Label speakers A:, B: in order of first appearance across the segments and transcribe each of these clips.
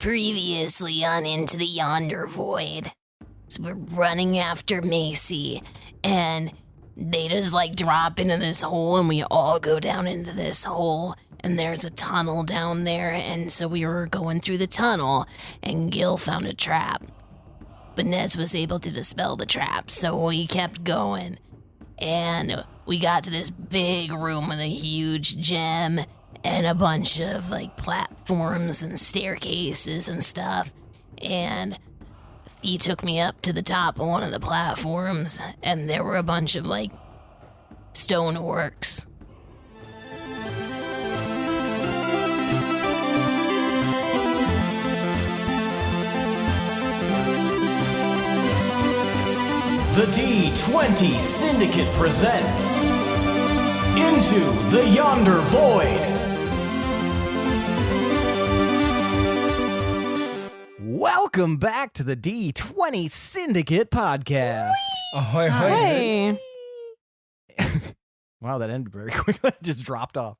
A: Previously on Into the Yonder Void. So we're running after Macy, and they just drop into this hole, and we all go down into this hole, and there's a tunnel down there, and so we were going through the tunnel, and Gil found a trap. But Nez was able to dispel the trap, so we kept going, and we got to this big room with a huge gem, and a bunch of platforms and staircases and stuff, and he took me up to the top of one of the platforms, and there were a bunch of stone orcs.
B: The D20 Syndicate presents Into the Yonder Void. Welcome back to the D20 Syndicate podcast.
C: Ahoy,
D: Hey.
B: Wow, that ended very quickly. It just dropped off.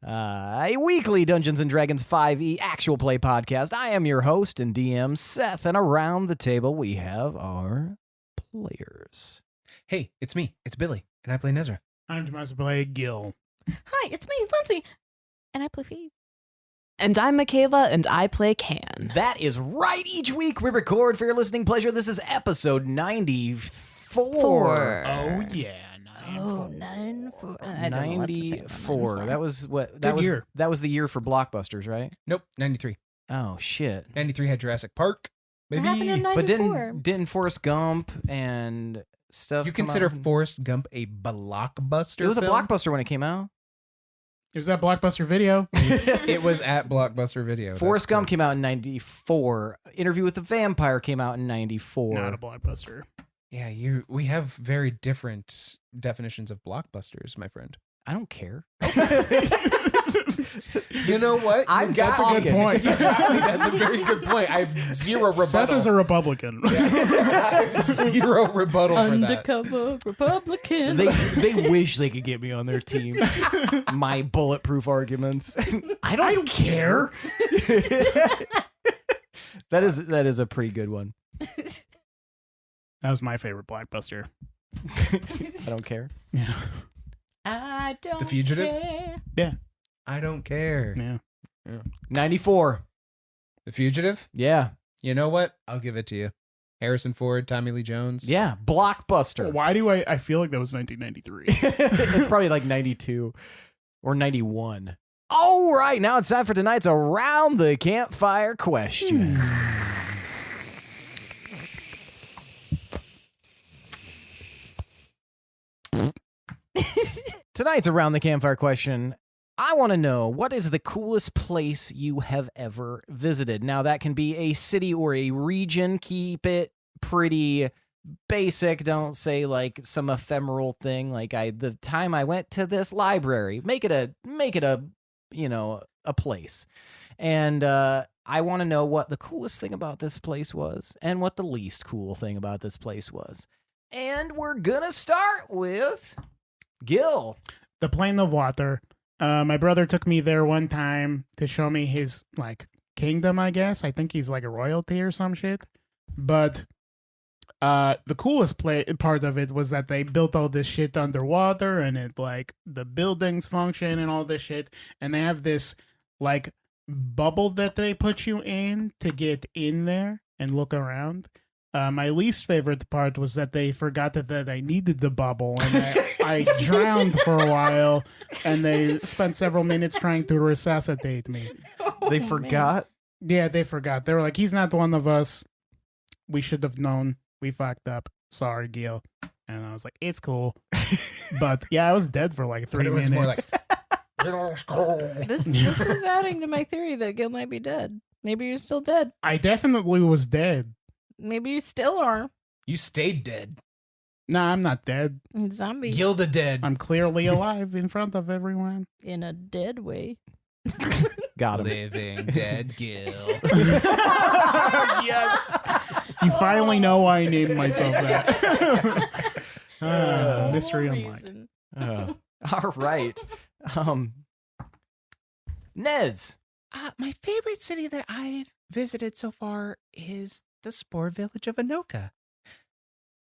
B: A weekly Dungeons & Dragons 5e actual play podcast. I am your host and DM, Seth, and around the table we have our players.
C: Hey, it's me. It's Billy, and I play Nezrah.
E: I'm Tomas, play Gil.
D: Hi, it's me, Lindsey. And I play Feed. And I'm Michaela, and I play Can.
B: That is right. Each week we record for your listening pleasure. This is episode 94.
E: Oh, yeah.
D: 94. I don't know what to say about
B: 94. That was what?
E: Good year.
B: That was the year for blockbusters, right?
C: Nope, 93.
B: Oh shit.
C: 93 had Jurassic Park.
D: What
C: Maybe.
D: happened in 94?
B: But didn't Forrest Gump and stuff?
C: You
B: come
C: consider
B: out?
C: Forrest Gump a blockbuster?
B: It was a
C: film?
B: blockbuster when it came out.
E: It was that Blockbuster video.
C: It was at Blockbuster Video.
B: Forrest Gump came out in 94. Interview with the Vampire came out in 94.
E: Not a Blockbuster.
C: Yeah, we have very different definitions of blockbusters, my friend.
B: I don't care.
C: You know what?
E: That's a good point.
C: That's a very good point. I have zero rebuttal.
E: Seth is a Republican.
C: I have zero rebuttal for that.
D: Undercover Republican.
B: They wish they could get me on their team. My bulletproof arguments. I don't care. That is a pretty good one.
E: That was my favorite Blockbuster.
B: I don't care.
E: Yeah.
D: I don't
C: The Fugitive?
D: care.
E: Yeah.
C: I don't care.
E: Yeah.
B: 94.
C: The Fugitive?
B: Yeah.
C: You know what? I'll give it to you. Harrison Ford, Tommy Lee Jones.
B: Yeah. Blockbuster.
E: Why do I feel like that was 1993?
B: It's probably 92 or 91. All right. Now it's time for tonight's Around the Campfire question. Tonight's Around the Campfire question. I want to know, what is the coolest place you have ever visited? Now, that can be a city or a region. Keep it pretty basic. Don't say some ephemeral thing the time I went to this library. Make it a a place. And I want to know what the coolest thing about this place was and what the least cool thing about this place was. And we're gonna start with Gil.
E: The Plain of Water. My brother took me there one time to show me his kingdom, I guess. I think he's a royalty or some shit. But the coolest part of it was that they built all this shit underwater, and it the buildings function and all this shit. And they have this bubble that they put you in to get in there and look around. My least favorite part was that they forgot that I needed the bubble, and I drowned for a while, and they spent several minutes trying to resuscitate me.
B: They forgot?
E: Yeah, they forgot. They were like, he's not one of us. We should have known. We fucked up. Sorry, Gil. And I was like, it's cool. But yeah, I was dead for 3 minutes.
C: More
D: This is adding to my theory that Gil might be dead. Maybe you're still dead.
E: I definitely was dead.
D: Maybe you still are.
C: You stayed dead.
E: Nah, I'm not dead.
D: Zombie.
C: Gilda dead.
E: I'm clearly alive in front of everyone.
D: In a dead way.
B: Got him.
C: Living dead Gil.
E: Yes. You finally know why I named myself that. Mystery unlocked.
B: All right. Nez,
C: My favorite city that I've visited so far is the Spore Village of Anoka.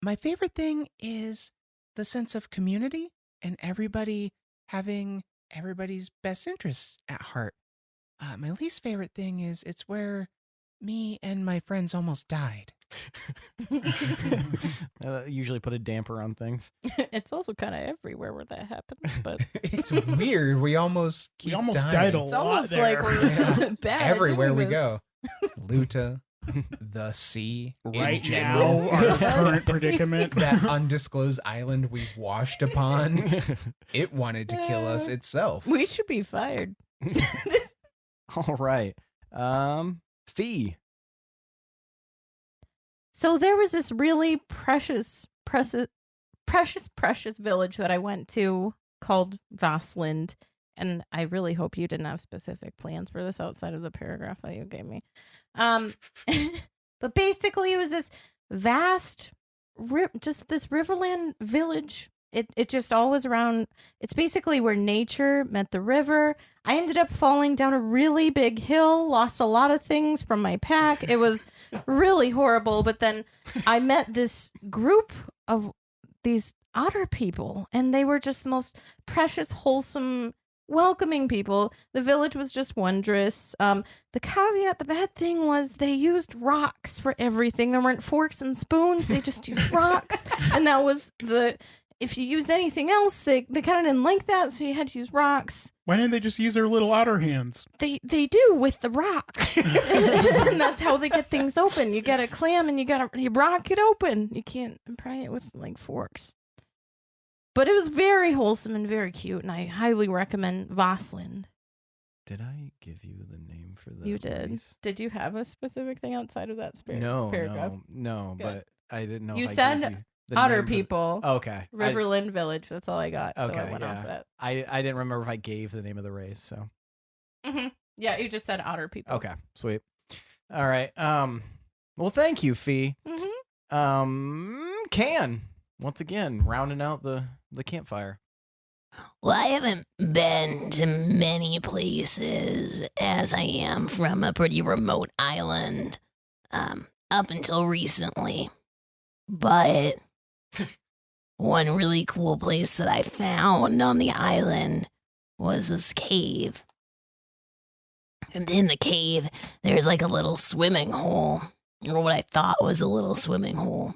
C: My favorite thing is the sense of community and everybody having everybody's best interests at heart. My least favorite thing is it's where me and my friends almost died.
B: Usually put a damper on things.
D: It's also kind of everywhere where that happens, but
C: It's weird. We almost
E: died a
D: it's
E: lot
D: almost
E: there.
D: like we're bad at
C: everywhere
D: doing
C: we
D: this.
C: go. Luta, the sea, in
E: Right
C: general.
E: now, our current predicament.
C: That undisclosed island we washed upon, it wanted to kill us itself.
D: We should be fired.
B: All right. Fee.
D: So there was this really precious village that I went to called Vasland, and I really hope you didn't have specific plans for this outside of the paragraph that you gave me. But basically, it was this vast, just this riverland village. It just all was around. It's basically where nature met the river. I ended up falling down a really big hill, lost a lot of things from my pack. It was really horrible. But then I met this group of these otter people, and they were just the most precious, wholesome, welcoming people. The village was just wondrous. The caveat, the bad thing was they used rocks for everything. There weren't forks and spoons. They just used rocks. And that was if you use anything else, they kind of didn't like that, so you had to use rocks.
E: Why didn't they just use their little otter hands?
D: They do with the rock. And that's how they get things open. You get a clam and you rock it open. You can't pry it with like forks. But it was very wholesome and very cute, and I highly recommend Vasland.
B: Did I give you the name for the
D: You did.
B: place?
D: Did you have a specific thing outside of that
B: No,
D: paragraph?
B: no,
D: Good.
B: but I didn't know
D: You
B: if I
D: said
B: gave you the
D: Otter
B: name for the-
D: people.
B: Okay.
D: Riverland Village. That's all I got. So I
B: Okay,
D: went off
B: yeah.
D: that.
B: I didn't remember if I gave the name of the race, so.
D: Mm-hmm. Yeah, you just said otter people.
B: Okay, sweet. All right. Well, thank you, Fee.
D: Mm-hmm.
B: Can once again rounding out the campfire.
A: Well, I haven't been to many places as I am from a pretty remote island, up until recently. But one really cool place that I found on the island was this cave. And in the cave, there's like a little swimming hole, or what I thought was a little swimming hole.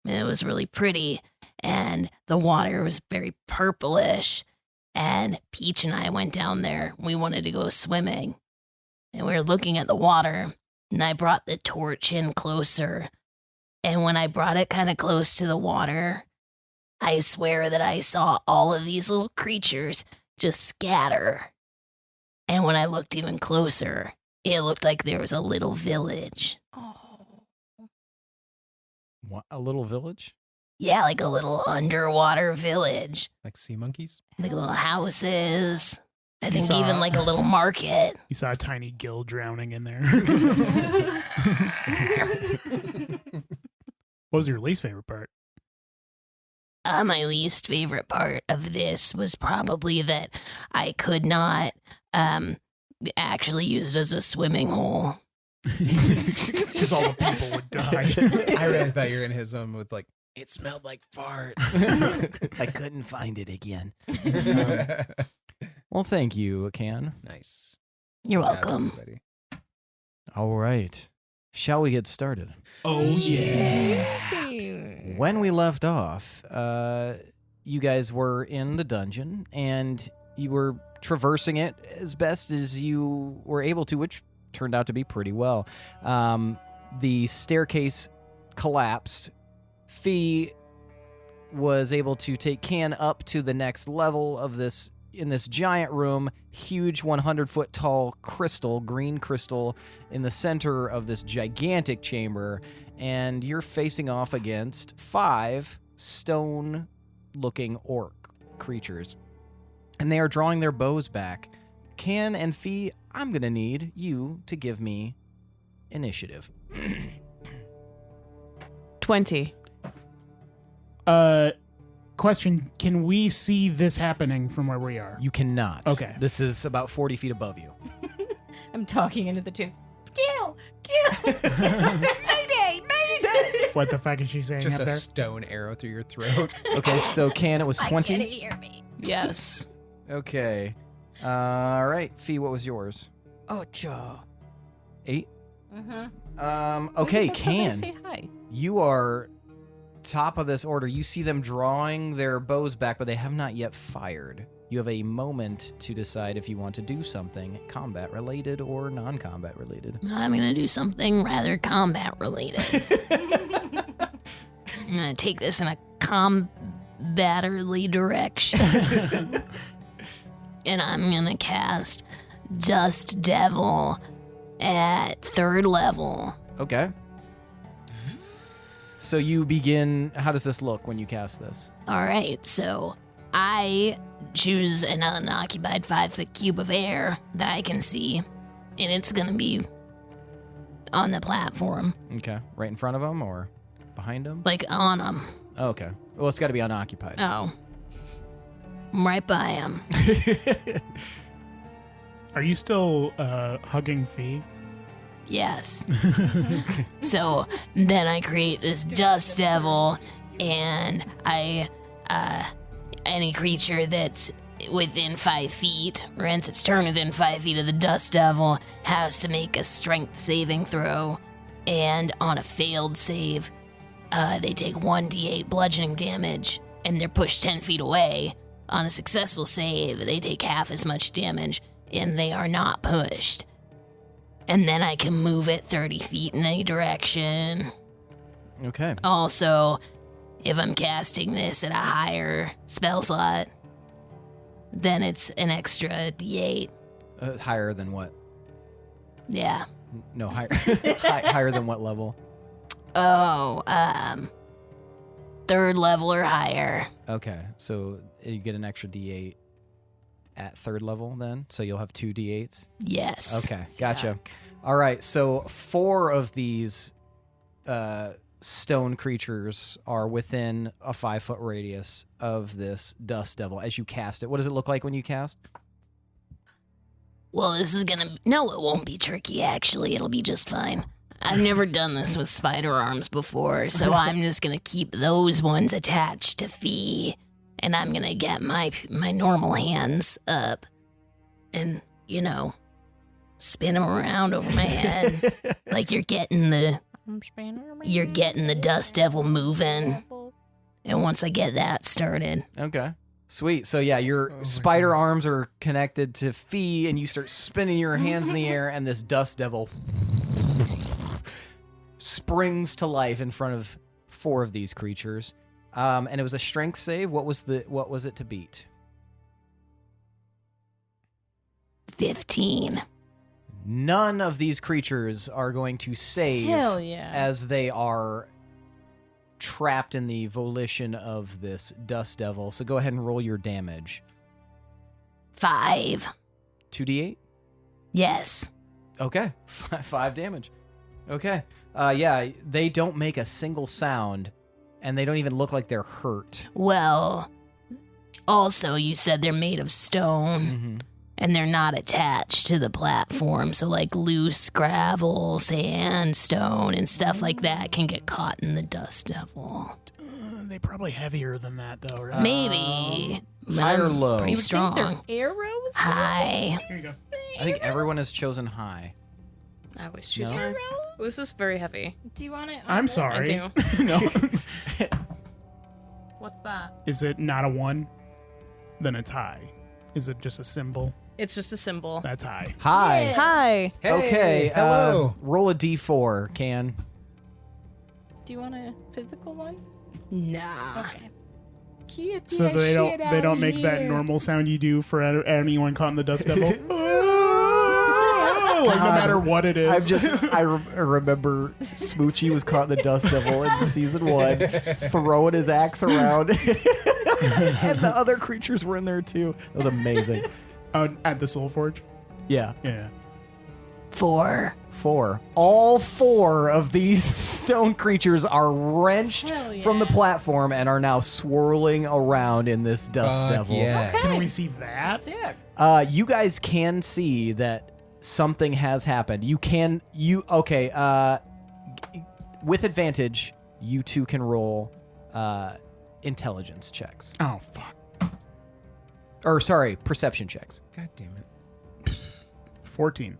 A: It was really pretty, and the water was very purplish. And Peach and I went down there. We wanted to go swimming. And we were looking at the water, and I brought the torch in closer. And when I brought it kind of close to the water, I swear that I saw all of these little creatures just scatter. And when I looked even closer, it looked like there was a little village.
D: Oh.
B: What, a little village?
A: Yeah, like a little underwater village.
C: Like sea monkeys?
A: Like little houses. I
E: You
A: think
E: saw-
A: even like a little market.
E: You saw a tiny gill drowning in there. What was your least favorite part?
A: My least favorite part of this was probably that I could not actually use it as a swimming hole.
E: Because all the people would die.
C: I really thought you were in his zone with like, it smelled like farts.
B: I couldn't find it again. Well, thank you, Can.
C: Nice.
A: You're
C: Good job,
A: welcome.
C: everybody.
B: All right. Shall we get started?
E: Oh, yeah.
B: When we left off, you guys were in the dungeon, and you were traversing it as best as you were able to, which turned out to be pretty well. The staircase collapsed. Fee was able to take Can up to the next level of this, in this giant room, huge 100-foot tall crystal, green crystal, in the center of this gigantic chamber, and you're facing off against 5 stone-looking orc creatures. And they are drawing their bows back. Can and Fee, I'm going to need you to give me initiative.
D: 20.
E: Question, can we see this happening from where we are?
B: You cannot.
E: Okay.
B: This is about 40 feet above you.
D: I'm talking into the tooth. Kill! Mayday! Mayday!
E: What the fuck is she saying
F: Just
E: up
F: a
E: there?
F: stone arrow through your throat.
B: Okay, so Can, it was 20.
D: Can he hear me?
A: Yes.
B: Okay. All right. Fee, what was yours? 8?
D: Mm-hmm.
B: Okay,
D: That's how they
B: Can.
D: say hi.
B: You are top of this order. You see them drawing their bows back, but they have not yet fired. You have a moment to decide if you want to do something combat related or non-combat related.
A: I'm gonna do something rather combat related. I'm gonna take this in a combaterly direction. And I'm gonna cast Dust Devil at 3rd level.
B: Okay. So you begin. How does this look when you cast this?
A: Alright, so I choose an unoccupied 5-foot cube of air that I can see, and it's gonna be on the platform,
B: Okay. Right in front of them or behind them?
A: like on them.
B: Okay. Well, it's got to be unoccupied.
A: Oh. I'm right by him.
E: Are you still hugging Fee?
A: Yes. So then I create this Dust Devil, and any creature that's within 5 feet, or ends its turn within 5 feet of the Dust Devil, has to make a strength saving throw, and on a failed save, they take 1d8 bludgeoning damage, and they're pushed 10 feet away. On a successful save, they take half as much damage, and they are not pushed. And then I can move it 30 feet in any direction.
B: Okay.
A: Also, if I'm casting this at a higher spell slot, then it's an extra d8.
B: Higher than what?
A: Yeah.
B: No, higher. Higher than what level?
A: Oh, 3rd level or higher.
B: Okay, so you get an extra D8 at 3rd level then? So you'll have 2 D8s?
A: Yes.
B: Okay, gotcha. All right, so 4 of these stone creatures are within a 5-foot radius of this Dust Devil as you cast it. What does it look like when you cast?
A: Well, this is gonna... No, it won't be tricky, actually. It'll be just fine. I've never done this with spider arms before, so I'm just gonna keep those ones attached to Fee, and I'm gonna get my normal hands up and, spin them around over my head like you're getting the Dust Devil moving. And once I get that started,
B: Okay. Sweet. So yeah, your spider arms are connected to Fee, and you start spinning your hands in the air, and this Dust Devil springs to life in front of 4 of these creatures. And it was a strength save. What was it to beat?
A: 15.
B: None of these creatures are going to save
D: Hell yeah.
B: as they are trapped in the volition of this Dust Devil. So go ahead and roll your damage.
A: 5.
B: 2d8?
A: Yes.
B: Okay. 5 damage. Okay. Yeah, they don't make a single sound, and they don't even look like they're hurt.
A: Well, also, you said they're made of stone.
B: Mm-hmm.
A: And they're not attached to the platform, so like loose gravel, sand, stone, and stuff like that can get caught in the Dust Devil.
E: They probably heavier than that, though, right?
A: Maybe.
B: High or
A: I'm
B: low?
A: Pretty
D: You think
A: strong.
D: they're arrows?
A: High.
E: Here you go.
B: I think everyone has chosen high.
G: I always choose
B: No?
G: high. This is very heavy.
D: Do you want it?
E: I'm sorry.
G: I do.
E: No.
D: What's that?
E: Is it not a 1? Then it's high. Is it just a symbol?
G: It's just a symbol.
E: That's high.
B: High.
D: Yeah.
G: Hi.
B: Okay.
F: hello.
B: Roll a d4, Can.
D: Do you want a physical one?
G: Nah.
D: Okay.
E: So they don't make that normal sound you do for anyone caught in the Dust Devil. Like no matter what it is.
B: I remember Smoochie was caught in the Dust Devil in season 1, throwing his axe around, and the other creatures were in there too. It was amazing.
E: At the Soul Forge.
B: Yeah.
E: Yeah.
A: 4.
B: 4. All 4 of these stone creatures are wrenched
D: Hell yeah.
B: from the platform and are now swirling around in this Dust
F: Fuck
B: Devil.
F: yes.
E: Can we see that?
D: Sick.
B: You guys can see that something has happened. With advantage, you two can roll intelligence checks.
E: Oh, fuck.
B: Or, sorry, perception checks.
C: God damn it.
E: 14.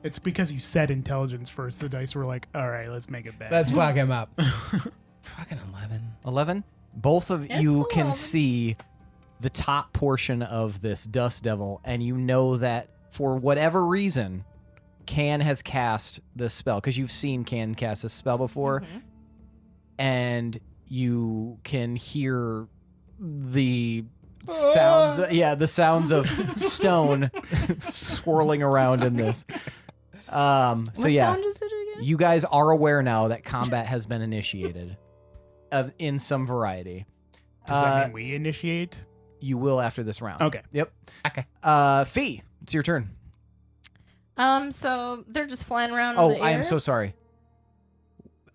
E: It's because you said intelligence first. The dice were like, all right, let's make it bad.
F: Let's fuck him up.
C: Fucking 11.
B: 11? Both of you
D: It's
B: can
D: 11.
B: see the top portion of this dust devil, and you know that for whatever reason, Can has cast this spell, because you've seen Can cast this spell before, and you can hear the sounds, the sounds of stone swirling around in this. So
D: What
B: yeah,
D: sound is it again?
B: you guys are aware now that combat has been initiated in some variety.
E: Does that mean we initiate?
B: You will after this round.
E: Okay.
B: Yep.
C: Okay.
B: Fee, it's your turn.
D: So they're just flying around in
B: Oh,
D: the air?
B: I am so sorry.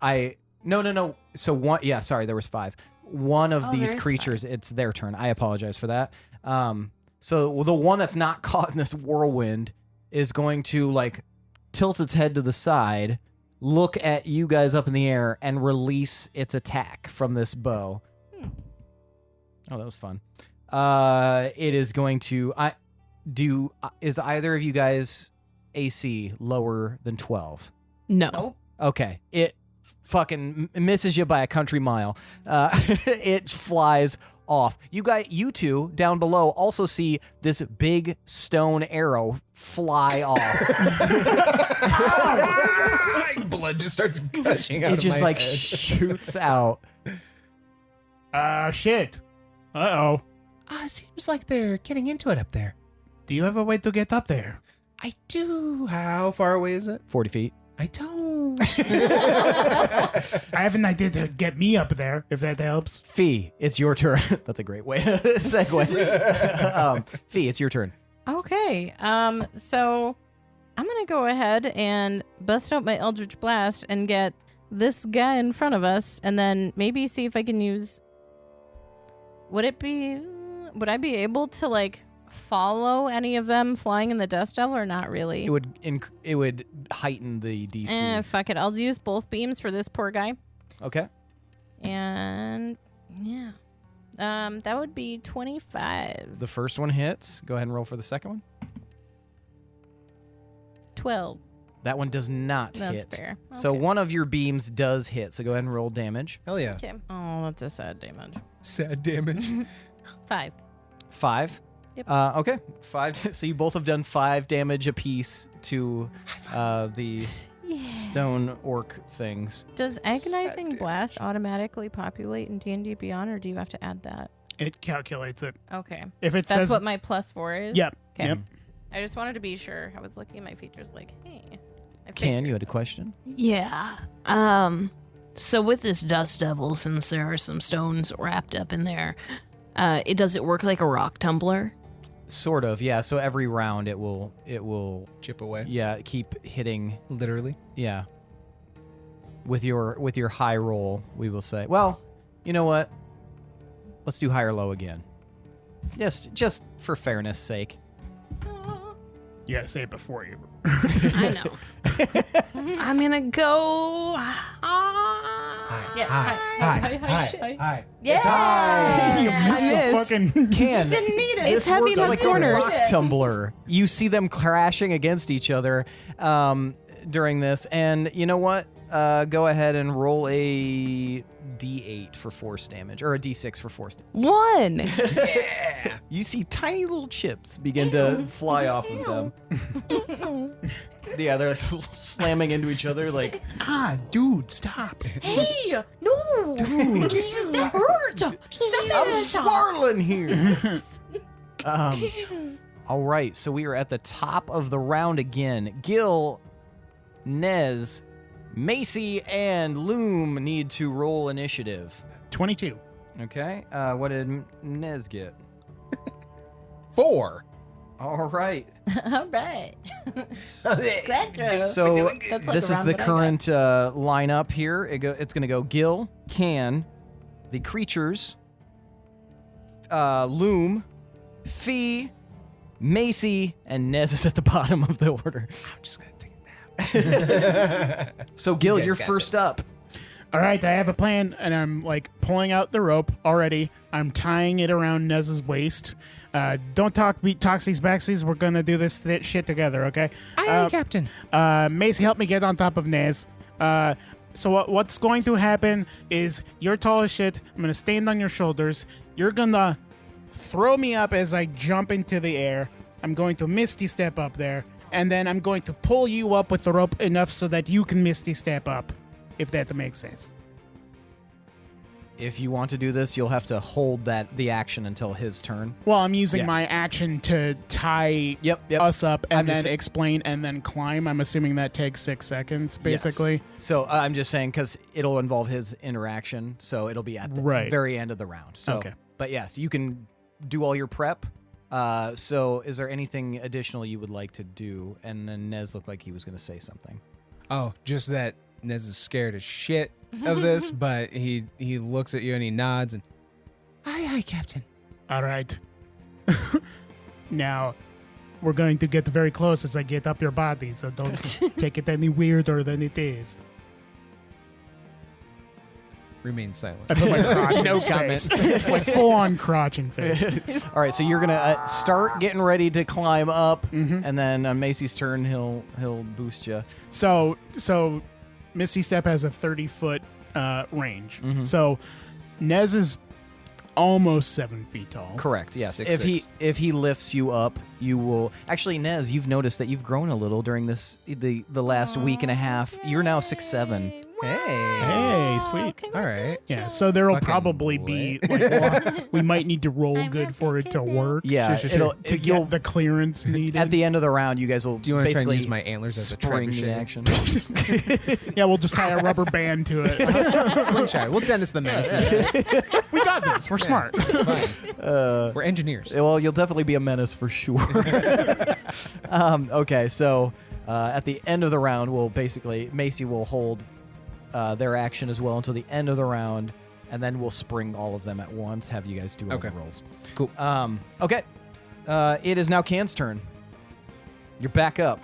B: No. So one, sorry, there was 5. One of
D: Oh,
B: these
D: there is
B: creatures, it's their turn. I apologize for that. So the one that's not caught in this whirlwind is going to like tilt its head to the side, look at you guys up in the air, and release its attack from this bow. Oh, that was fun. It is going to is either of you guys AC lower than 12?
A: No.
D: Nope.
B: Okay. It fucking misses you by a country mile. It flies off. You two down below also see this big stone arrow fly off.
F: Blood just starts gushing out
B: It
F: of
B: just
F: my
B: like
F: head.
B: shoots out.
E: Shit. Uh-oh.
C: Seems like they're getting into it up there.
E: Do you have a way to get up there?
C: I do.
F: How far away is it?
B: 40 feet.
C: I don't.
E: I have an idea to get me up there, if that helps.
B: Fee, it's your turn. That's a great way to segue. Fee, it's your turn.
D: Okay. So I'm gonna go ahead and bust out my Eldritch Blast and get this guy in front of us, and then maybe see if I can use. Would I be able to like follow any of them flying in the dust devil, or not really?
B: It would heighten the DC.
D: Fuck it. I'll use both beams for this poor guy.
B: Okay.
D: And yeah. That would be 25.
B: The first one hits. Go ahead and roll for the second one.
D: 12.
B: That one does not
D: That's
B: hit.
D: fair.
B: So
D: Okay.
B: one of your beams does hit. So go ahead and roll damage.
F: Hell yeah.
D: Okay. Oh, that's a sad damage.
F: Sad damage.
D: 5.
B: 5.
D: Yep.
B: Okay. 5. So you both have done 5 damage apiece to the stone orc things.
D: Does agonizing
F: damage.
D: blast automatically populate in D&D Beyond, or do you have to add that?
E: It calculates it.
D: Okay.
E: If it
D: That's
E: says...
D: what my +4 is?
E: Yep.
D: Okay.
E: Yep.
D: I just wanted to be sure. I was looking at my features like, hey. I
B: Can,
D: figured.
B: you had a question?
A: Yeah. So with this dust devil, since there are some stones wrapped up in there, does it work like a rock tumbler?
B: Sort of, yeah. So every round it will
F: Chip away.
B: yeah, keep hitting,
F: Literally.
B: yeah. With your high roll, we will say. Well, you know what? Let's do high or low again. Just for fairness sake.
E: Yeah, say it before you.
A: I know. I'm gonna go.
D: Yeah.
F: Hi.
D: Yeah.
F: It's high.
E: You
A: I
E: missed the
A: missed.
E: fucking...
B: Can
D: Didn't need it.
A: It's heavy
B: works
A: in
B: like
A: those corners.
B: a rock tumbler. You see them crashing against each other during this, and you know what? Go ahead and roll a D8 for force damage, or a D6 for force damage.
A: 1.
F: Yeah.
B: You see tiny little chips begin to fly off of them. Yeah, they're slamming into each other like.
E: Dude, stop.
A: Hey, no, dude, that hurts.
B: I'm swirling here. All right, so we are at the top of the round again. Gil, Nez, Macy, and Loom need to roll initiative.
E: 22.
B: Okay, what did Nez get?
F: 4.
B: All right.
D: All right.
B: So
D: That's like
B: this
D: the
B: is
D: round
B: the
D: that I
B: current lineup here. It's going to go Gil, Can, the creatures, Loom, Fee, Macy and Nez is at the bottom of the order.
F: I'm just gonna take a nap.
B: So Gil,
F: guys
B: you're
F: got
B: first
F: this.
B: up.
E: All right, I have a plan, and I'm like pulling out the rope already. I'm tying it around Nez's waist. Don't talk talksies backsies. We're gonna do this shit together, okay?
C: Aye, Captain.
E: Macy, help me get on top of Nez. So what's going to happen is you're tall as shit. I'm gonna stand on your shoulders. You're gonna throw me up as I jump into the air. I'm going to Misty Step up there, and then I'm going to pull you up with the rope enough so that you can Misty Step up, if that makes sense.
B: If you want to do this, you'll have to hold the action until his turn.
E: Well, I'm using
B: Yeah.
E: my action to tie
B: Yep.
E: us up and
B: I'm
E: then
B: just-
E: explain and then climb. I'm assuming that takes 6 seconds, basically.
B: Yes. So I'm just saying because it'll involve his interaction, so it'll be at the
E: Right.
B: very end of the round. So,
E: Okay.
B: But yes, you can do all your prep. So is there anything additional you would like to do? And then Nez looked like he was going to say something.
F: Oh, just that Nez is scared as shit of this, but he looks at you and he nods and
C: Aye, Captain.
E: All right. Now, we're going to get very close as I get up your body, so don't take it any weirder than it is.
F: remains silent.
E: I put my crotch in
F: No
E: his
F: comment.
E: face. Like full-on crotch in face.
B: All right, so you're going to start getting ready to climb up,
E: Mhm.
B: and then on Macy's turn, he'll boost you.
E: So Misty Step has a 30-foot range.
B: Mhm.
E: So Nez is almost 7 feet tall.
B: Correct. Yes.
F: 6'6".
B: If he lifts you up, you will actually. Nez, you've noticed that you've grown a little during the last week and a half. You're now 6'7".
E: Hey, sweet.
F: All right.
E: Yeah, so there will
F: Fucking
E: probably be like we might need to roll
D: I'm
E: good
D: a
E: for it to
D: kitten.
E: work.
B: Yeah,
E: to
B: it'll-
E: get
B: you'll-
E: the clearance needed.
B: At the end of the round, you guys will
F: Do you want to try and
B: basically
F: use my antlers as a
B: spring the
F: trebuchet?
B: action.
E: Yeah, we'll just tie a rubber band to it.
F: Slingshot. We'll Dennis the Menace.
E: We got this. We're smart.
F: It's fine. We're engineers.
B: Well, you'll definitely be a menace for sure. Okay, so at the end of the round, Macy will hold their action as well until the end of the round, and then we'll spring all of them at once. Have you guys do all the
F: Okay.
B: rolls.
F: Cool.
B: Okay. It is now Can's turn. You're back up.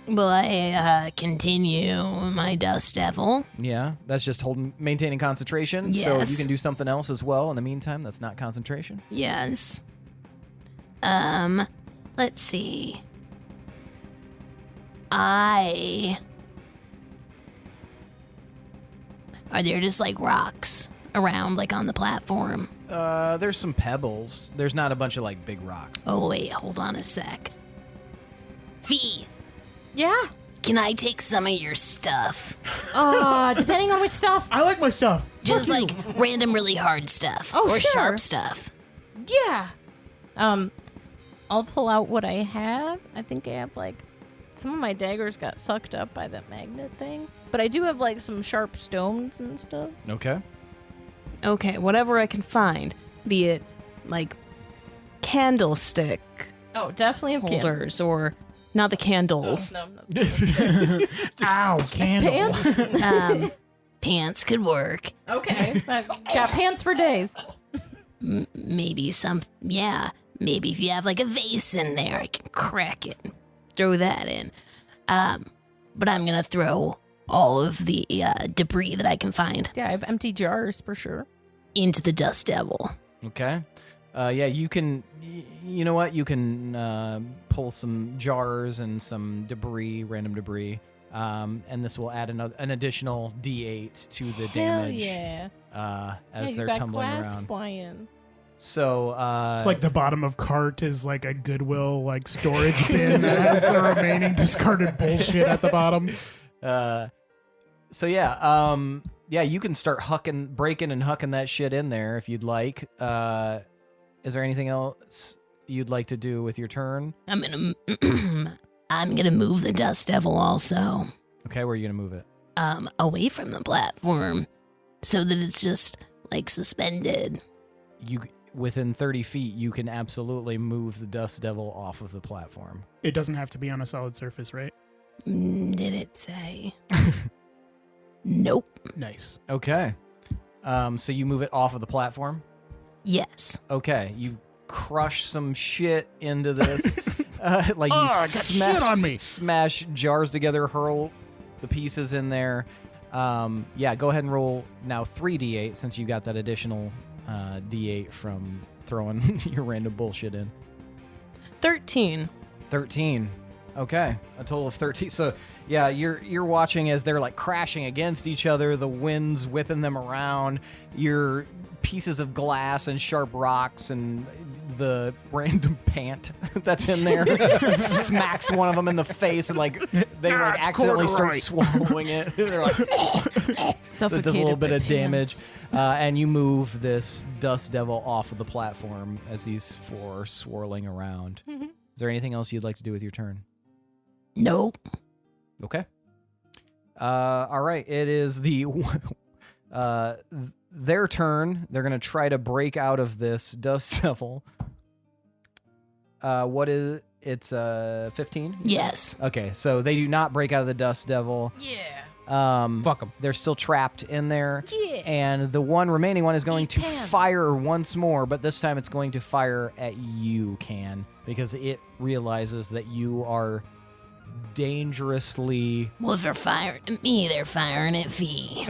A: Will I continue my Dust Devil?
B: Yeah, that's just maintaining concentration. So you
A: Yes.
B: can do something else as well in the meantime. That's not concentration.
A: Yes. Let's see. Are there just like rocks around, like on the platform?
B: There's some pebbles. There's not a bunch of like big rocks.
A: Oh, wait, hold on a sec. Fee,
D: Yeah.
A: can I take some of your stuff?
D: Depending on which stuff.
E: I like my stuff.
A: Just
E: Fuck you.
A: like random, really hard stuff.
D: Oh,
A: or
D: sure.
A: sharp stuff.
D: Yeah. I'll pull out what I have. I think I have like some of my daggers got sucked up by that magnet thing, but I do have like some sharp stones and stuff.
B: Okay.
G: Okay, whatever I can find, be it like candlestick
D: Oh, definitely have
G: holders or not the candles.
D: No, no.
E: Ow, candle.
D: Pants?
A: Pants could work.
D: Okay. I've got pants for days.
A: Maybe maybe if you have like a vase in there, I can crack it and throw that in. But I'm gonna throw all of the debris that I can find
D: Yeah, I have empty jars for sure.
A: into the Dust Devil.
B: Okay. Yeah, you can. You know what? You can pull some jars and some debris, random debris, and this will add an additional D8 to the damage
D: yeah.
B: as
D: you
B: they're
D: got
B: tumbling
D: glass
B: around.
D: flying.
B: So
E: It's like the bottom of cart is like a Goodwill like storage bin that has the remaining discarded bullshit at the bottom.
B: So yeah, you can start breaking and hucking that shit in there if you'd like. Is there anything else you'd like to do with your turn?
A: I'm gonna move the Dust Devil also
B: Okay, where are you gonna move it?
A: away from the platform so that it's just like suspended.
B: Within 30 feet, you can absolutely move the Dust Devil off of the platform.
E: It doesn't have to be on a solid surface, right?
A: Did it say? Nope.
E: Nice.
B: Okay. So you move it off of the platform?
A: Yes.
B: Okay. You crush some shit into this. Like you
E: I got shit on me.
B: smash jars together, hurl the pieces in there. Yeah, go ahead and roll now 3d8 since you got that additional d8 from throwing your random bullshit in.
G: 13.
B: 13. Okay, a total of 13. So, yeah, you're watching as they're like crashing against each other, the wind's whipping them around, your pieces of glass and sharp rocks and the random pant that's in there smacks one of them in the face and like they like accidentally start swallowing it. They're like so it does a little bit of damage. And you move this dust devil off of the platform as these four are swirling around.
D: Mm-hmm.
B: Is there anything else you'd like to do with your turn?
A: Nope.
B: Okay. All right. It is the their turn. They're gonna try to break out of this dust devil. What is it's 15?
A: Yes.
B: Okay, so they do not break out of the dust devil.
D: Yeah.
F: Fuck them.
B: They're still trapped in there.
D: Yeah.
B: And the one remaining one is going
D: Eat
B: to
D: pants.
B: fire once more, but this time it's going to fire at you, Can, because it realizes that you are dangerously.
A: Well, if they're firing at me, they're firing at V.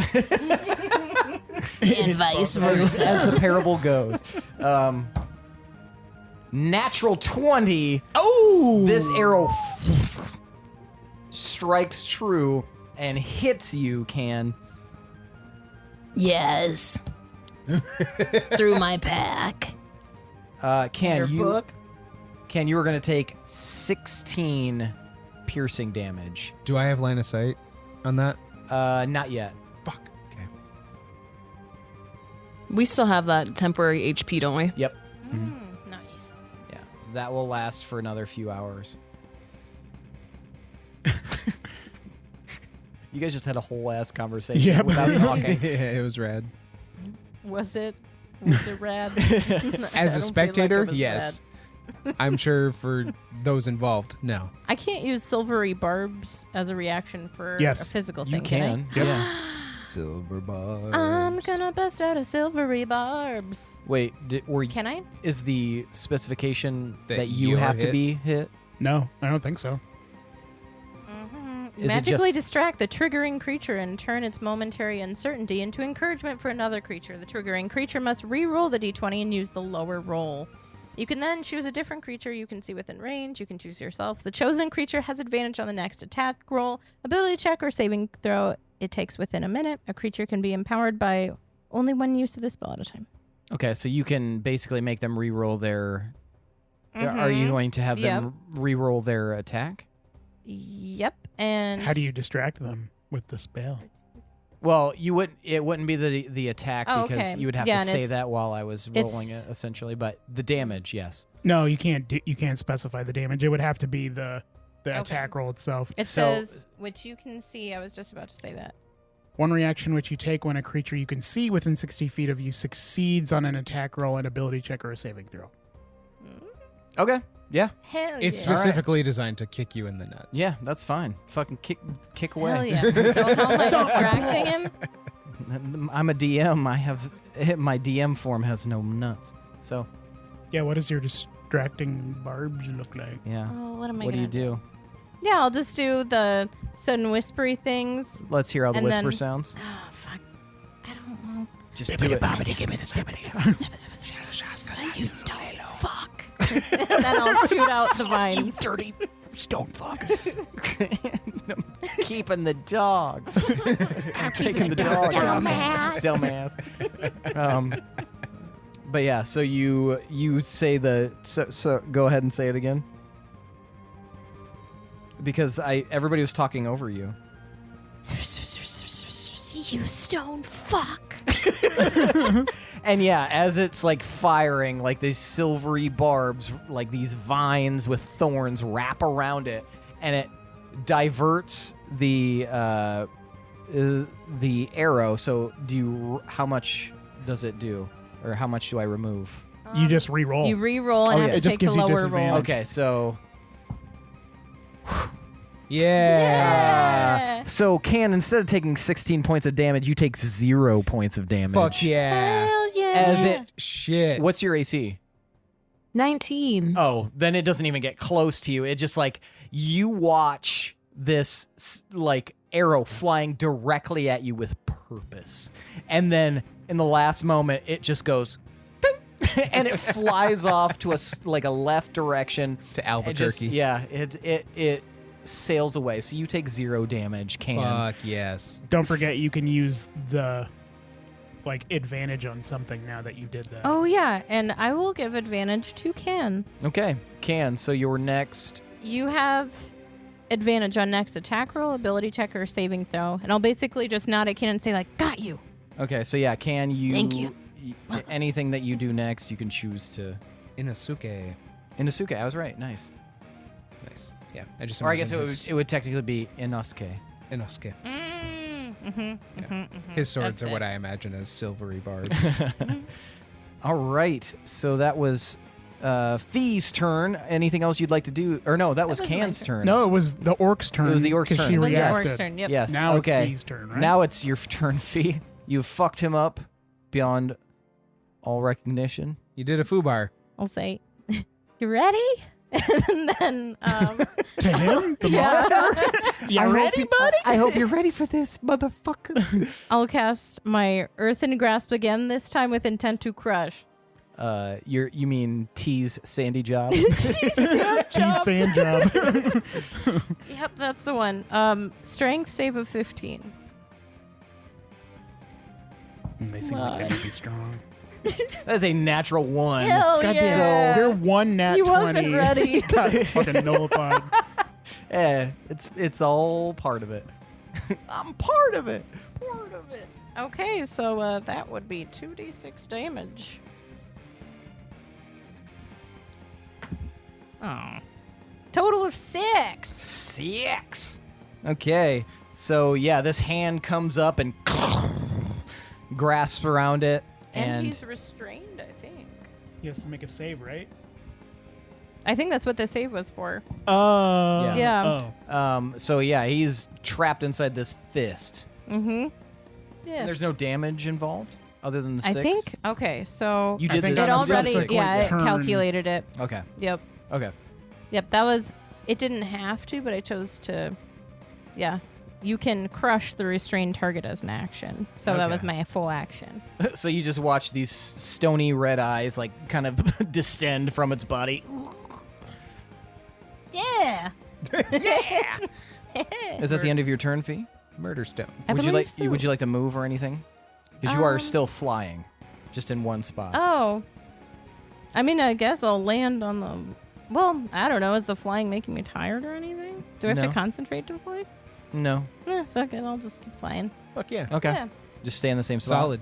A: And vice versa.
B: As the parable goes. Natural 20.
E: Oh!
B: This arrow strikes true and hits you, Can.
A: Yes. Through my pack.
B: Can
D: Your
B: you
D: book.
B: Can you are going to take 16 piercing damage.
F: Do I have line of sight on that?
B: Not yet.
F: Fuck. Okay.
G: We still have that temporary HP, don't we?
B: Yep.
D: Nice.
B: Yeah. That will last for another few hours. You guys just had a whole ass conversation
E: Yep.
B: without talking.
F: Yeah, it was rad.
D: Was it rad?
F: As a spectator, yes. I'm sure for those involved, no.
D: I can't use silvery barbs as a reaction for
E: Yes.
D: a physical
B: You
D: thing.
B: can.
E: Yep.
B: Yeah.
F: Silver bars.
D: I'm gonna bust out a silvery barbs.
B: Wait,
D: Can I?
B: is the specification
F: That
B: that you
F: you're
B: have to
F: hit?
B: be hit?
E: No, I don't think so.
B: Is it
D: Magically
B: just-
D: distract the triggering creature and turn its momentary uncertainty into encouragement for another creature. The triggering creature must re-roll the d20 and use the lower roll. You can then choose a different creature you can see within range. You can choose yourself. The chosen creature has advantage on the next attack roll, ability check, or saving throw it takes within a minute. A creature can be empowered by only one use of the spell at a time.
B: Okay, so you can basically make them re-roll their... Are you going to have them re-roll their attack?
D: Yep. And
E: How do you distract them with the spell?
B: Well, you wouldn't. It wouldn't be the attack
D: Oh,
B: because
D: okay.
B: you would have
D: Yeah,
B: to
D: and
B: say
D: it's-
B: that while I was rolling it, essentially. But the damage, yes.
E: No, you can't. You can't specify the damage. It would have to be the
D: Okay.
E: attack roll itself.
D: It
B: So-
D: says, which you can see. I was just about to say that.
E: One reaction which you take when a creature you can see within 60 feet of you succeeds on an attack roll, an ability check, or a saving throw.
B: Okay. Yeah.
D: Hell
F: It's
D: yeah.
F: specifically designed to kick you in the nuts.
B: Yeah, that's fine. Fucking kick away.
D: Hell yeah. So how am I distracting him?
B: I'm a DM. I have my DM form has no nuts. So
E: Yeah, what does your distracting barbs look like?
B: yeah.
D: Oh, what am I
B: What do
D: gonna
B: you do?
D: Yeah, I'll just do the sudden whispery things.
B: Let's hear all the
D: And
B: whisper
D: then-
B: sounds.
D: Oh, fuck. I don't know.
B: Just do it.
E: Give me this.
A: You stone fuck.
D: And then I'll shoot out the vines.
E: Dirty stone fuck.
B: Keeping the dog. I'm taking the dog. Dumbass. But yeah, so you say so go ahead and say it again. Because everybody was talking over you.
A: You stone fuck.
B: And yeah, as it's like firing, like these silvery barbs, like these vines with thorns wrap around it, and it diverts the arrow. So how much does it do, or how much do I remove?
E: You just re-roll.
D: You re-roll and
B: Oh,
D: have
B: yeah.
D: to
E: It just
D: take the
E: gives you
D: lower roll.
E: disadvantage.
B: Okay, so
F: Yeah.
B: so instead of taking 16 points of damage, you take 0 points of damage.
F: Fuck yeah.
D: Hell yeah.
B: As it
F: Shit.
B: What's your AC?
G: 19.
B: Oh, then it doesn't even get close to you. It just like you watch this like arrow flying directly at you with purpose. And then in the last moment, it just goes ding, and it flies off to a left direction
F: To Albuquerque.
B: It sails away. So you take 0 damage, Can.
F: Fuck yes.
E: Don't forget you can use the advantage on something now that you did that.
D: Oh, yeah. And I will give advantage to Can.
B: Okay, Can. So you're next.
D: You have advantage on next attack roll, ability check, or saving throw. And I'll basically just nod at Can and say, got you.
B: Okay, so yeah, Can, you...
A: Thank you.
B: Anything that you do next, you can choose to...
F: Inosuke.
B: Inosuke, I was right. Nice.
F: Nice. Yeah. I just
B: Or I guess
F: imagine
B: it would technically be Inosuke.
F: Inosuke.
D: Mm-hmm.
F: His swords
D: That's
F: are
D: it.
F: what I imagine as silvery barbs.
B: All right, so that was Fee's turn. Anything else you'd like to do? Or no, that was
D: was my
B: Can's
D: turn.
B: turn.
E: No, it was the orc's turn.
B: It was the orc's
E: 'cause
B: turn.
E: She
D: It was the
E: reacted.
D: orc's turn. Yep.
B: Yes.
E: Now
B: okay.
E: it's Fee's turn, right?
B: Now it's your turn, Fee. You fucked him up beyond all recognition.
F: You did a foobar.
D: I'll say, you ready? And then,
E: To him? The
D: yeah.
E: monster? You ready, buddy?
B: I hope you're ready for this, motherfucker.
D: I'll cast my Earthen Grasp again, this time with intent to crush.
B: You mean T's Sandy job?
E: He's sand job.
D: Yep, that's the one. Strength save of 15.
E: They seem like they might be strong.
B: That is a natural 1.
D: Hell
E: God
D: yeah.
E: damn. You're one nat
D: He
E: 20.
D: wasn't ready.
E: Got fucking nullified.
B: It's all part of it. I'm part of it.
D: Part of it. Okay, so that would be 2d6 damage. Oh. Total of 6.
B: 6. Okay. So yeah, this hand comes up and grasps around it,
D: And he's restrained, I think.
E: He has to make a save, right?
D: I think that's what the save was for.
E: Yeah.
D: Yeah.
B: So yeah, he's trapped inside this fist.
D: Mm-hmm. Yeah.
B: And there's no damage involved other than the 6.
D: I think. Okay, so
B: You
E: I
B: did
E: think
B: the
D: it
E: on a
D: already,
E: subsequent
D: yeah, it
E: turn-
D: calculated it.
B: Okay.
D: Yep.
B: Okay.
D: Yep, that was, it didn't have to, but I chose to, yeah. You can crush the restrained target as an action. So that
B: Okay.
D: was my full action.
B: So you just watch these stony red eyes like kind of distend from its body.
D: Yeah.
B: Is that the end of your turn, Fee?
F: Murder stone.
D: I
B: Would you
D: believe
B: like
D: so.
B: would you like to move or anything? Because you are
D: Um,
B: still flying, just in one spot.
D: Oh. I mean, I guess I'll land on the, well, I don't know. Is the flying making me tired or anything? Do I have
B: No.
D: to concentrate to fly?
B: No.
D: Fuck it. I'll just keep flying.
F: Fuck yeah.
B: Okay.
D: Yeah.
B: Just stay in the same spot.
F: Solid.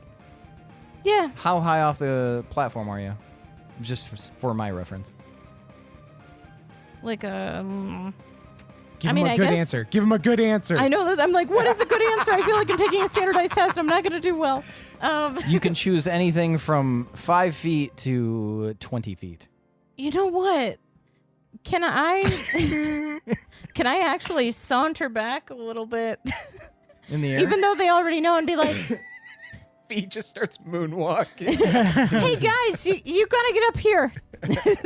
D: Yeah.
B: How high off the platform are you? Just for my reference.
D: Like a,
F: Give
D: I
F: him
D: mean,
F: a
D: I
F: good
D: guess-
F: answer. Give him a good answer.
D: I know this. I'm like, what is a good answer? I feel like I'm taking a standardized test. I'm not going to do well.
B: You can choose anything from 5 feet to 20 feet.
D: You know what? Can I can I actually saunter back a little bit,
B: In the air?
D: even though they already know, and be like,
F: He just starts moonwalking.
D: "Hey guys, you gotta get up here.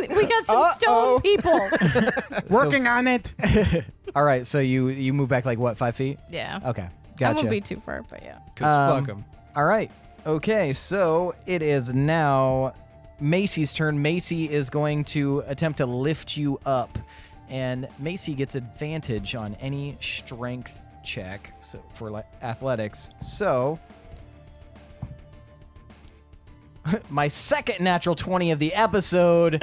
D: We got some stone people."
E: Working on it.
B: All right, so you move back like what, 5 feet?
D: Yeah,
B: Okay,
D: I
B: gotcha.
D: won't be too far, but yeah.
F: Because fuck him.
B: All right. Okay, so it is now Macy's turn. Macy is going to attempt to lift you up, and Macy gets advantage on any strength check for athletics. So my second natural 20 of the episode.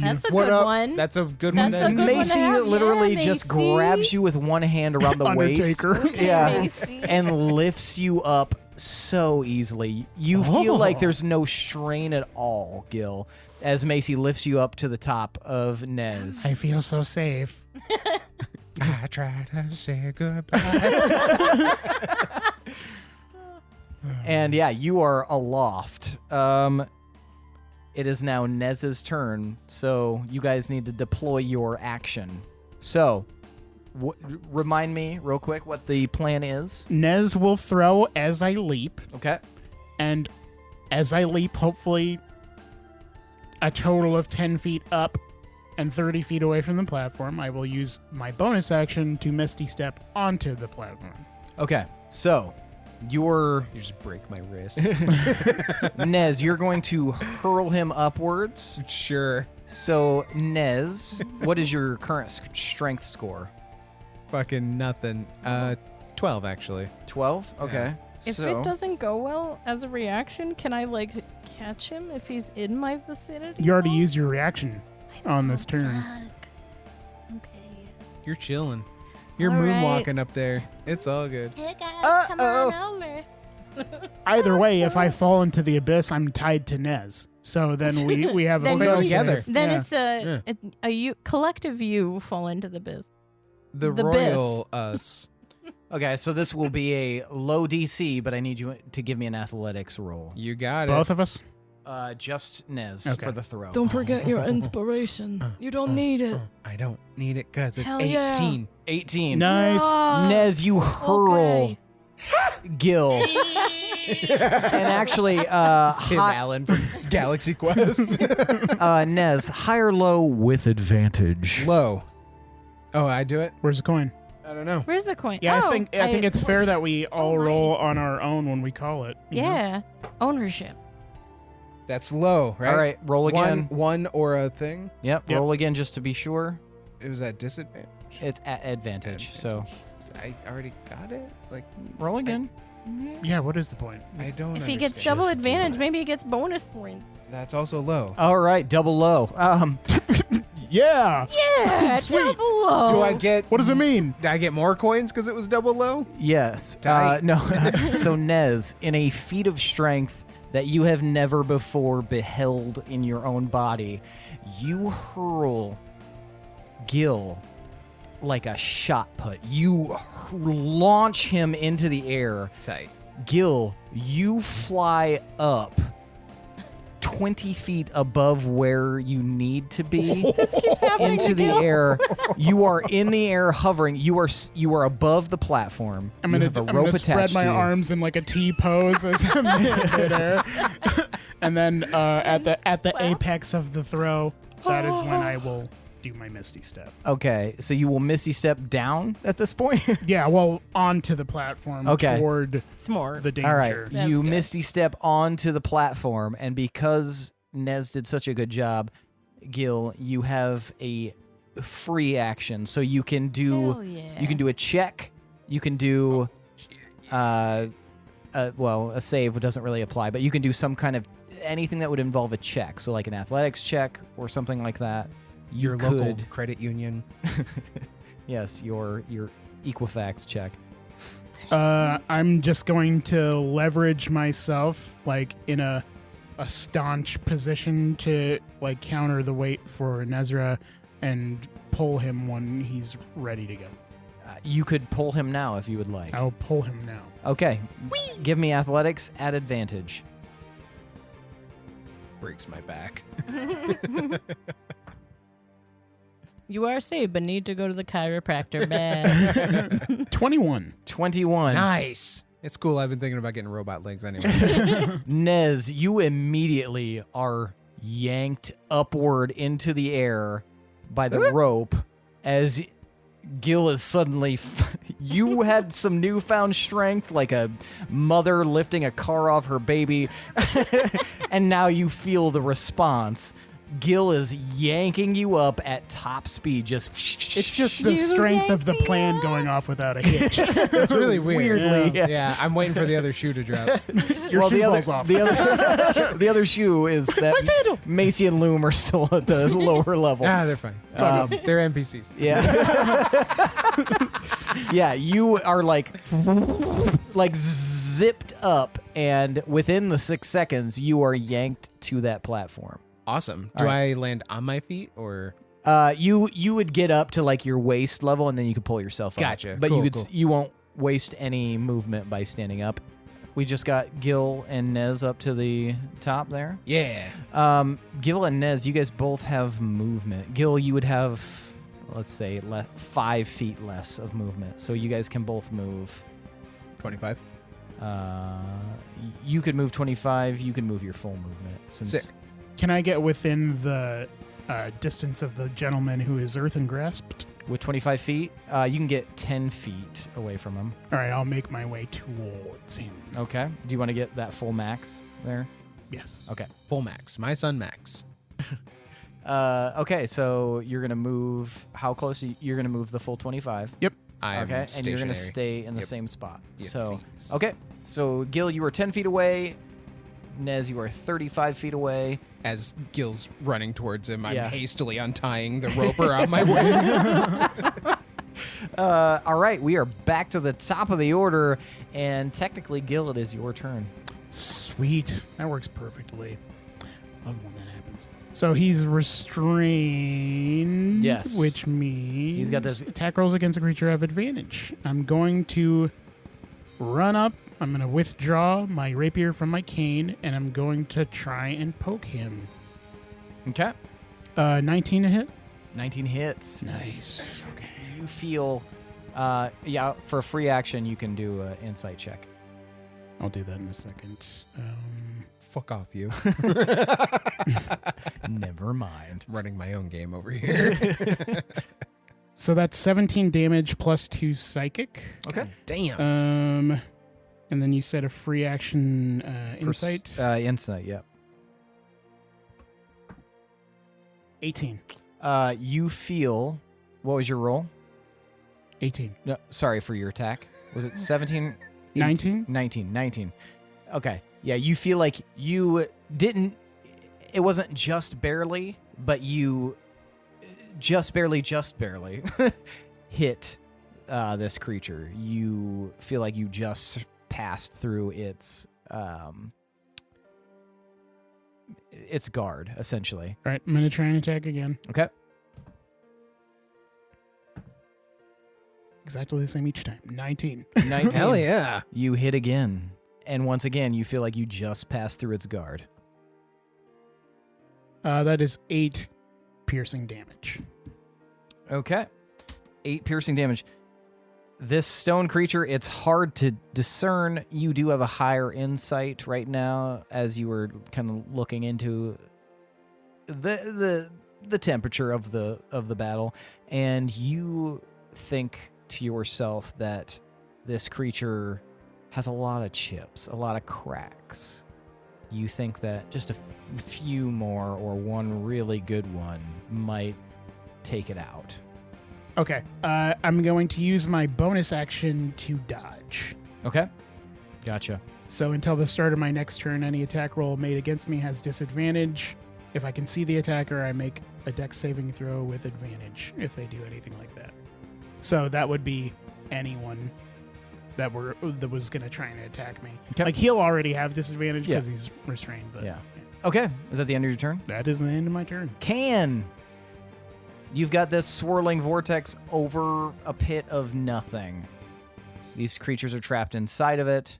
D: That's a
F: What
D: good
F: up?
D: one.
F: That's a good one.
D: That's a
F: then.
D: good one to
B: Macy
D: have.
B: literally
D: Yeah,
B: just
D: Macy.
B: grabs you with one hand around the
E: Undertaker.
B: waist. Yeah.
D: Macy.
B: And lifts you up so easily. You feel like there's no strain at all, Gil, as Macy lifts you up to the top of Nez.
E: I feel so safe. I try to say goodbye.
B: And yeah, you are aloft. It is now Nez's turn, so you guys need to deploy your action. So, remind me real quick what the plan is.
E: Nez will throw as I leap,
B: Okay.
E: and as I leap, hopefully a total of 10 feet up and 30 feet away from the platform, I will use my bonus action to Misty Step onto the platform.
B: Okay, so you
F: just break my wrist.
B: Nez, you're going to hurl him upwards.
F: Sure.
B: So, Nez, what is your current strength score?
F: Fucking nothing. 12, actually.
B: 12? Okay.
D: If it doesn't go well as a reaction, can I like catch him if he's in my vicinity?
E: You already used your reaction on this turn.
A: Okay.
F: You're chilling. You're
D: All right.
F: moonwalking up there. It's all good.
A: Hey guys, come on over.
E: Either way, if I fall into the abyss, I'm tied to Nez. So then we have a
D: Then
E: fail
D: we-
F: together.
D: Then
E: Yeah.
D: it's a you collective you fall into the biz.
F: The
D: The
F: royal us.
B: Okay, so this will be a low DC, but I need you to give me an athletics roll.
F: You got it.
E: Both of us.
B: Just Nez
E: Okay.
B: for the throw.
G: Don't forget your inspiration. You don't need it.
F: I don't need it because it's
G: Hell
F: 18.
G: yeah.
B: 18.
E: Nice.
G: Ah,
B: Nez, you hurl
G: okay.
B: Gil. And actually,
F: Tim Allen from Galaxy Quest.
B: Nez, high or low with advantage.
F: Low. Oh, I do it?
E: Where's the coin?
F: I don't know.
D: Where's the coin?
E: Yeah,
D: Oh,
E: I think it's fair that we all
D: right.
E: roll on our own when we call it. you know?
D: Yeah, ownership.
F: That's low, right?
B: All right, roll again.
F: One or a thing.
B: Yep,
E: Yep.
B: roll again just to be sure.
F: It was at disadvantage.
B: It's at advantage, so
F: I already got it. Like
B: roll again.
E: Yeah, what is the point?
F: I don't.
D: If he gets
F: understand.
D: double advantage, maybe he gets bonus points.
F: That's also low.
B: All right, double low.
E: Yeah.
D: Yeah,
E: Sweet.
D: double low.
F: Do I get?
E: What does it mean?
F: Did I get more coins because it was double low?
B: Yes.
F: Tight.
B: No. So Nez, in a feat of strength that you have never before beheld in your own body, you hurl Gil like a shot put. You launch him into the air.
F: Tight.
B: Gil, you fly up 20 feet above where you need to be.
D: This keeps happening
B: Into
D: to
B: the
D: Gil.
B: air. You are in the air hovering. You are above the platform.
E: I'm
B: You
E: gonna,
B: have a
E: I'm
B: rope
E: gonna spread
B: attached
E: my
B: to you.
E: arms in like a T pose as I'm midair, and then at the apex of the throw, that is when I will do my Misty Step.
B: Okay, so you will Misty Step down at this point?
E: Yeah, well, onto the platform
B: Okay.
E: toward
D: Smart.
E: the danger.
B: All right,
D: That's
B: you
D: good.
B: Misty Step onto the platform, and because Nez did such a good job, Gil, you have a free action, so you can do
D: Hell yeah.
B: you can do a check, you can do well, a save doesn't really apply, but you can do some kind of anything that would involve a check, so like an athletics check or something like that. You
F: Your
B: could,
F: local credit union.
B: yes, your Equifax check.
E: I'm just going to leverage myself like in a staunch position to like counter the weight for Nezrah and pull him when he's ready to go.
B: You could pull him now if you would like.
E: I'll pull him now.
B: Okay, give me athletics at advantage.
F: Breaks my back.
D: You are safe, but need to go to the chiropractor. Bad.
E: 21.
B: 21.
F: Nice. It's cool. I've been thinking about getting robot legs anyway.
B: Nez, you immediately are yanked upward into the air by the rope as Gil is suddenly. You had some newfound strength, like a mother lifting a car off her baby, and now you feel the response. Gil is yanking you up at top speed, just.
E: It's just the
D: You
E: strength of the
D: yanked me
E: plan
D: up.
E: going off without a hitch.
F: It's really weird.
B: Weirdly,
F: Yeah, I'm waiting for the other shoe to drop.
E: Your shoe
B: the
E: falls
B: other,
E: off.
B: the other shoe is that Macy and Loom are still at the lower level.
F: They're fine. They're NPCs.
B: Yeah. Yeah, you are like zipped up, and within the 6 seconds, you are yanked to that platform.
F: Awesome.
B: All
F: Do
B: right.
F: I land on my feet or?
B: You would get up to like your waist level, and then you could pull yourself up.
F: Gotcha.
B: But
F: Cool,
B: you
F: cool.
B: you won't waste any movement by standing up. We just got Gil and Nez up to the top there.
F: Yeah.
B: Gil and Nez, you guys both have movement. Gil, you would have, let's say, 5 feet less of movement, so you guys can both move.
F: 25.
B: You could move 25. You can move your full movement. Since
F: Sick.
E: Can I get within the distance of the gentleman who is earthen grasped?
B: With 25 feet, you can get 10 feet away from him.
E: All right, I'll make my way towards him.
B: Okay. Do you want to get that full max there?
E: Yes.
B: Okay.
F: Full max. My son max.
B: Okay, so you're going to move, how close? You're going to move the full 25.
E: Yep.
F: I am
B: Okay, and you're going to
F: stationary.
B: stay in the
F: Yep.
B: same spot.
F: Yes,
B: So,
F: please.
B: okay. So, Gil, you are 10 feet away. Nez, you are 35 feet away.
F: As Gil's running towards him, I'm
B: Yeah.
F: hastily untying the rope around my waist.
B: All right, we are back to the top of the order, and technically, Gil, it is your turn.
E: Sweet. That works perfectly. Love when that happens. So he's restrained.
B: Yes.
E: Which means
B: He's got this-
E: attack rolls against a creature have advantage. I'm going to run up. I'm going to withdraw my rapier from my cane, and I'm going to try and poke him.
B: Okay.
E: 19 to hit.
B: 19 hits.
E: Nice. Okay.
B: You feel, yeah, for a free action, you can do an insight check.
E: I'll do that in a second.
F: Fuck off, you.
B: Never mind.
F: Running my own game over here.
E: So that's 17 damage plus 2 psychic.
B: Okay.
F: Damn.
E: And then you said a free action insight.
B: Insight, yeah.
E: 18.
B: You feel, what was your roll?
E: 18.
B: No, sorry for your attack. Was it 17?
E: 19?
B: 19. Okay. Yeah, you feel like you didn't, it wasn't just barely, but you just barely hit this creature. You feel like you just passed through its guard, essentially.
E: All right, I'm going to try and attack again.
B: Okay.
E: Exactly the same each time. 19.
B: 19.
F: Hell yeah.
B: You hit again. And once again, you feel like you just passed through its guard.
E: That is 8 piercing damage.
B: Okay. 8 piercing damage. This stone creature, it's hard to discern. You do have a higher insight right now as you were kind of looking into the temperature of the battle, and you think to yourself that this creature has a lot of chips, a lot of cracks. You think that just a few more or one really good one might take it out.
E: Okay, I'm going to use my bonus action to dodge.
B: Okay. Gotcha.
E: So until the start of my next turn, any attack roll made against me has disadvantage. If I can see the attacker, I make a dex saving throw with advantage if they do anything like that. So that would be anyone that was going to try and attack me.
B: Okay.
E: Like, he'll already have disadvantage
B: Yeah.
E: because he's restrained. But
B: Yeah. Okay. Is that the end of your turn?
E: that is the end of my turn.
B: Can. You've got this swirling vortex over a pit of nothing. These creatures are trapped inside of it.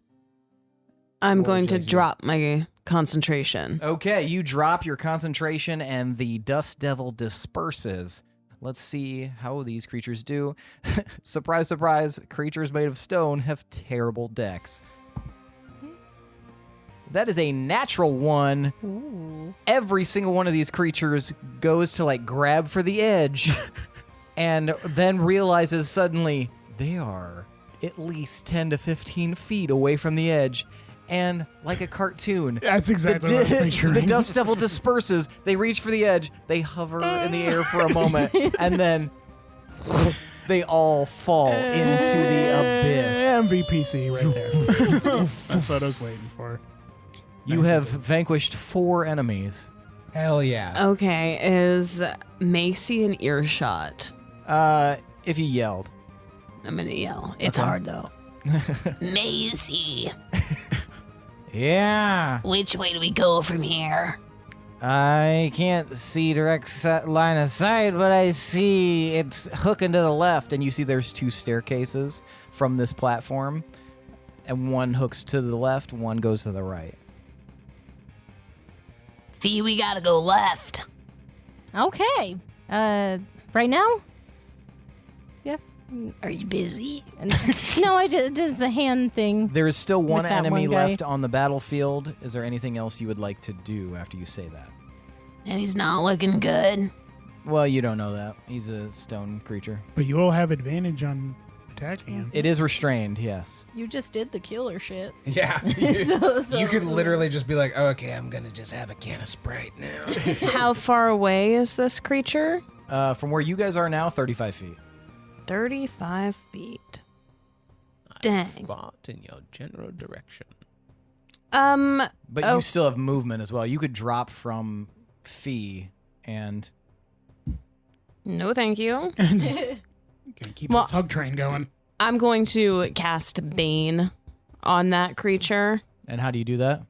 G: I'm
B: What
G: going
B: would
G: to
B: you like to do?
G: drop my concentration.
B: Okay, you drop your concentration and the dust devil disperses. Let's see how these creatures do. Surprise, surprise, creatures made of stone have terrible decks. That is a natural one.
D: Ooh.
B: Every single one of these creatures goes to like grab for the edge and then realizes suddenly they are at least 10 to 15 feet away from the edge. And like a cartoon,
E: That's exactly what I'm picturing.
B: the dust devil disperses. They reach for the edge. They hover in the air for a moment, and then they all fall into the abyss.
E: MVPC right there. That's what I was waiting for.
B: You
E: Nice.
B: have vanquished 4 enemies.
F: Hell yeah.
G: Okay, is Macy an earshot?
B: If you yelled.
A: I'm gonna yell. It's
B: Okay.
A: hard though. Macy,
B: Yeah.
A: which way do we go from here?
B: I can't see direct line of sight, but I see it's hooking to the left, and you see there's 2 staircases from this platform, and one hooks to the left, one goes to the right.
A: Fee, we gotta go left.
D: Okay. Right now?
A: Are you busy?
D: No, I just did the hand thing.
B: There is still one
D: With that
B: enemy
D: one guy.
B: left on the battlefield. Is there anything else you would like to do after you say that?
A: And he's not looking good.
B: Well, you don't know that. He's a stone creature.
E: But you all have advantage on attacking him.
B: It is restrained, yes.
G: You just did the killer shit.
F: Yeah. You could literally just be like, oh, okay, I'm going to just have a can of Sprite now.
G: How far away is this creature?
B: From where you guys are now, 35 feet.
G: 35 feet. Dang.
F: Fought in your general direction.
B: But
G: Oh.
B: you still have movement as well. You could drop from Fee and...
G: No, thank you.
E: Gonna keep
G: Well-
E: this hug train going.
G: I'm going to cast Bane on that creature.
B: And how do you do that?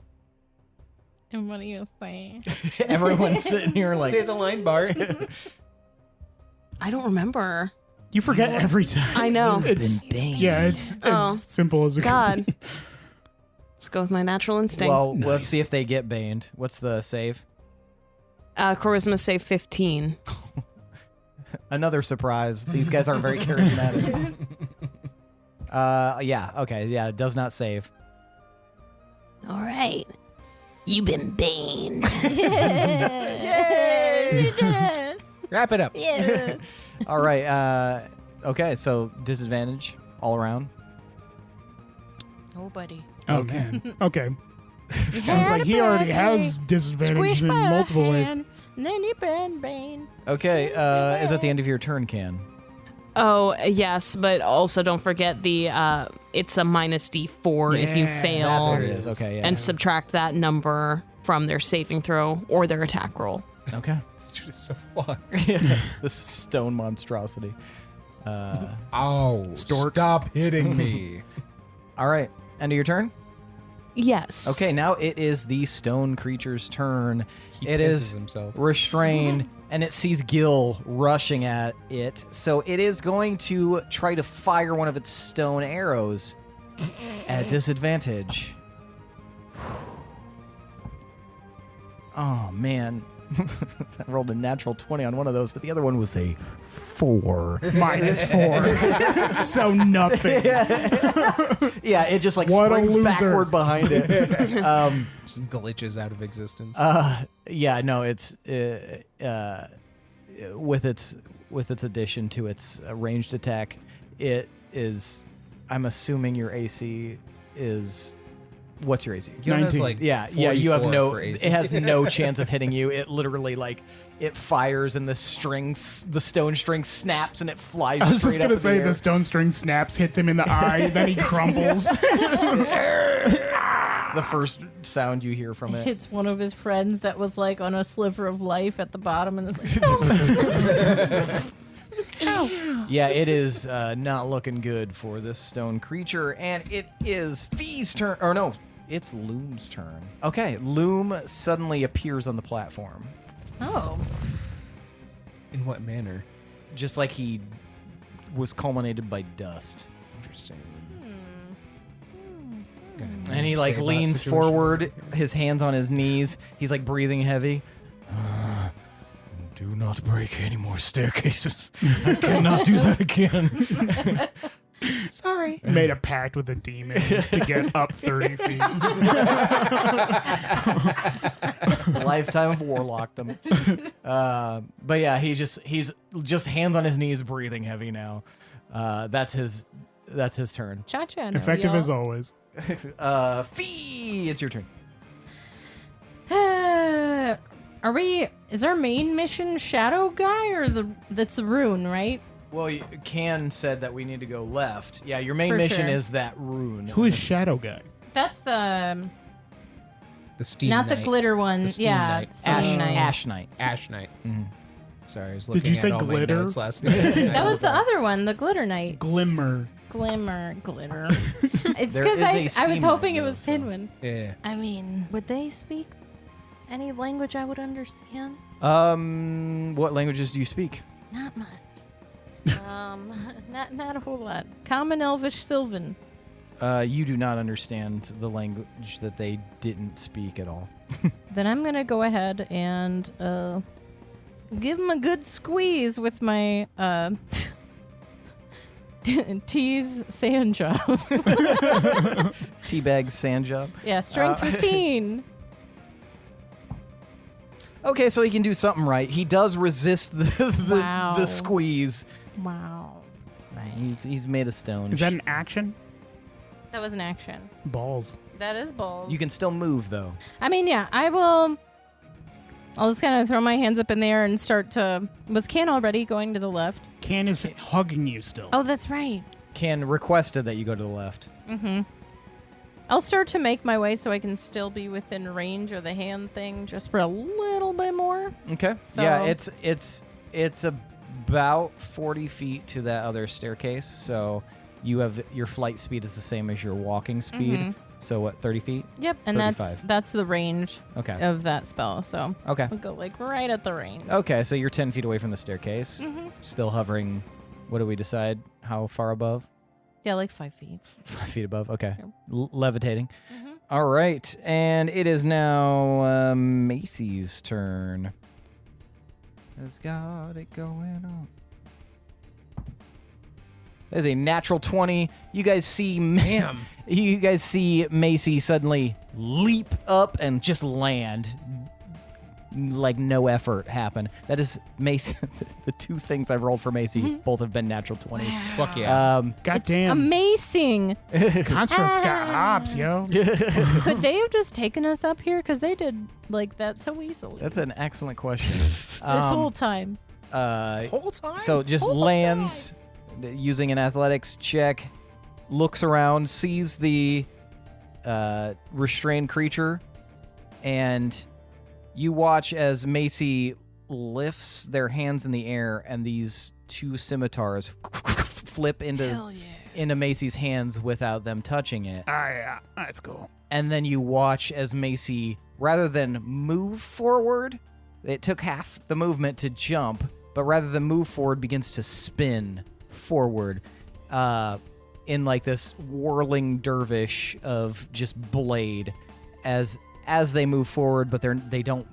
D: And what do you say?
B: Everyone's sitting here like...
F: Say the line, Bart.
G: I don't remember.
E: You forget every time.
G: I know.
E: It's yeah, it's
G: Oh.
E: as simple as it
G: God. Let's go with my natural instinct.
B: Well, let's
F: Nice.
B: see if they get baned. What's the save?
G: Charisma save 15.
B: Another surprise. These guys aren't very charismatic. Yeah, okay, yeah, it does not save.
A: All right. You've been baned.
D: Yay!
F: Wrap it up.
D: Yeah.
B: All right, okay, so disadvantage all around.
G: Nobody.
E: Oh man. Okay. Sounds like he already has disadvantage
D: Squish
E: in
D: my
E: multiple ways.
D: hand, and then you ban Bane.
B: Okay, is that the end of your turn, Can?
G: Oh, yes, but also don't forget the it's a minus D4 if you
E: Yeah,
G: fail.
B: That's what it is, okay, yeah.
G: And subtract that number from their saving throw or their attack roll.
B: Okay.
F: This dude is so fucked.
B: This stone monstrosity.
F: Oh, stop hitting me.
B: All right, end of your turn?
G: Yes.
B: Okay, now it is the stone creature's turn.
F: He
B: It
F: pisses
B: is
F: himself.
B: restrained, and it sees Gil rushing at it. So it is going to try to fire one of its stone arrows at disadvantage. Oh, man. I rolled a natural 20 on one of those, but the other one was a 4.
E: -4. So nothing.
B: Yeah, it just like
E: What a
B: springs
E: loser.
B: backward behind it.
F: Just glitches out of existence.
B: Yeah, no, it's with its addition to its ranged attack, it is. I'm assuming your AC is. What's your AC?
F: Gil has
E: 19.
F: like
B: Yeah, you have
F: 44
B: no.
F: for AC.
B: It has no chance of hitting you. It literally like it fires and the stone string snaps and it flies.
E: I was just
B: straight
E: gonna
B: up in
E: say
B: the
E: the
B: air.
E: stone string snaps, hits him in the eye, then he crumbles.
B: The first sound you hear from it.
D: It's one of his friends that was like on a sliver of life at the bottom, and it's like,
B: Yeah, it is not looking good for this stone creature, and it is Fee's turn. Or no, it's Loom's turn. Okay, Loom suddenly appears on the platform,
D: oh,
F: In what manner?
B: just like he was culminated by dust.
F: Interesting.
B: And he like
F: Say about
B: leans
F: situation.
B: forward, his hands on his knees. He's like breathing heavy. Do not break any more staircases. I cannot do that again.
F: Sorry.
E: Made a pact with a demon to get up 30 feet.
B: Lifetime of Warlockdom. But yeah, he's just hands on his knees, breathing heavy now. That's his turn.
D: cha-cha.
E: Effective as always.
B: Fee, it's your turn.
D: Is our main mission Shadow Guy or that's the rune, right?
B: Well, Can said that we need to go left. Yeah, your main
D: For
B: mission
D: sure.
B: is that rune.
E: Who is Shadow Guy?
D: That's the
F: The Steam
D: not
F: Knight.
D: the glitter one.
F: The Steam
D: Yeah,
F: Knight.
B: Ash
D: Steam Knight.
B: Ash Knight.
F: Ash Knight.
B: Mhm.
F: Sorry, I was
E: Did
F: looking
E: you say
F: at all
E: glitter?
F: my notes last night.
D: That was the other one, the glitter knight.
E: Glimmer.
D: Glitter. It's
B: There
D: because
B: is a
D: I was
B: Steam
D: hoping
B: Knight,
D: it was
B: though, so-
D: Pinwin.
F: Yeah.
H: I mean, would they speak any language I would understand?
B: What languages do you speak?
H: Not much.
D: Not a whole lot. Common, Elvish, Sylvan.
B: You do not understand the language that they didn't speak at all.
D: Then I'm gonna go ahead and give him a good squeeze with my tease sand job.
B: Teabag sand job.
D: Yeah, strength 15.
B: Okay, so he can do something right. He does resist
D: Wow.
B: the squeeze.
D: Wow. Right.
B: He's made of stone.
E: Is that an action?
D: That was an action.
E: Balls.
D: That is balls.
B: You can still move though.
D: I mean, yeah, I will. I'll just kind of throw my hands up in the air and start to. Was Can already going to the left?
E: Can is hugging you still.
D: Oh, that's right.
B: Can requested that you go to the left.
D: Mm-hmm. I'll start to make my way so I can still be within range of the hand thing just for a little bit more.
B: Okay.
D: So-
B: Yeah, it's about 40 feet to that other staircase. So you have your flight speed is the same as your walking speed.
D: Mhm.
B: So what, 30 feet?
D: Yep, and
B: 35.
D: that's the range
B: Okay.
D: of that spell. So
B: Okay.
D: we'll go like right at the range.
B: Okay, so you're 10 feet away from the staircase.
D: Mm-hmm.
B: Still hovering. What do we decide? How far above?
D: Yeah, like 5 feet.
B: 5 feet above. Okay.
D: Yep.
B: Levitating.
D: Mm-hmm.
B: All right. And it is now Macy's turn. Has got it going on. There's a natural 20. You guys see
F: Damn.
B: You guys see Macy suddenly leap up and just land. Like no effort happen. That is Macy. The two things I've rolled for Macy both have been natural 20s.
F: Fuck yeah.
D: It's
E: Goddamn.
D: amazing.
E: Construct's got hops, yo.
D: Could they have just taken us up here? Because they did like that so easily.
B: That's an excellent question.
D: this whole time.
F: Whole time?
B: So just lands using an athletics check, looks around, sees the restrained creature, and you watch as Macy lifts their hands in the air and these two scimitars flip into Macy's hands without them touching it.
E: Ah, yeah. That's cool.
B: And then you watch as Macy, rather than move forward, it took half the movement to jump, but rather than move forward, begins to spin forward in like this whirling dervish of just blade as they move forward, but they don't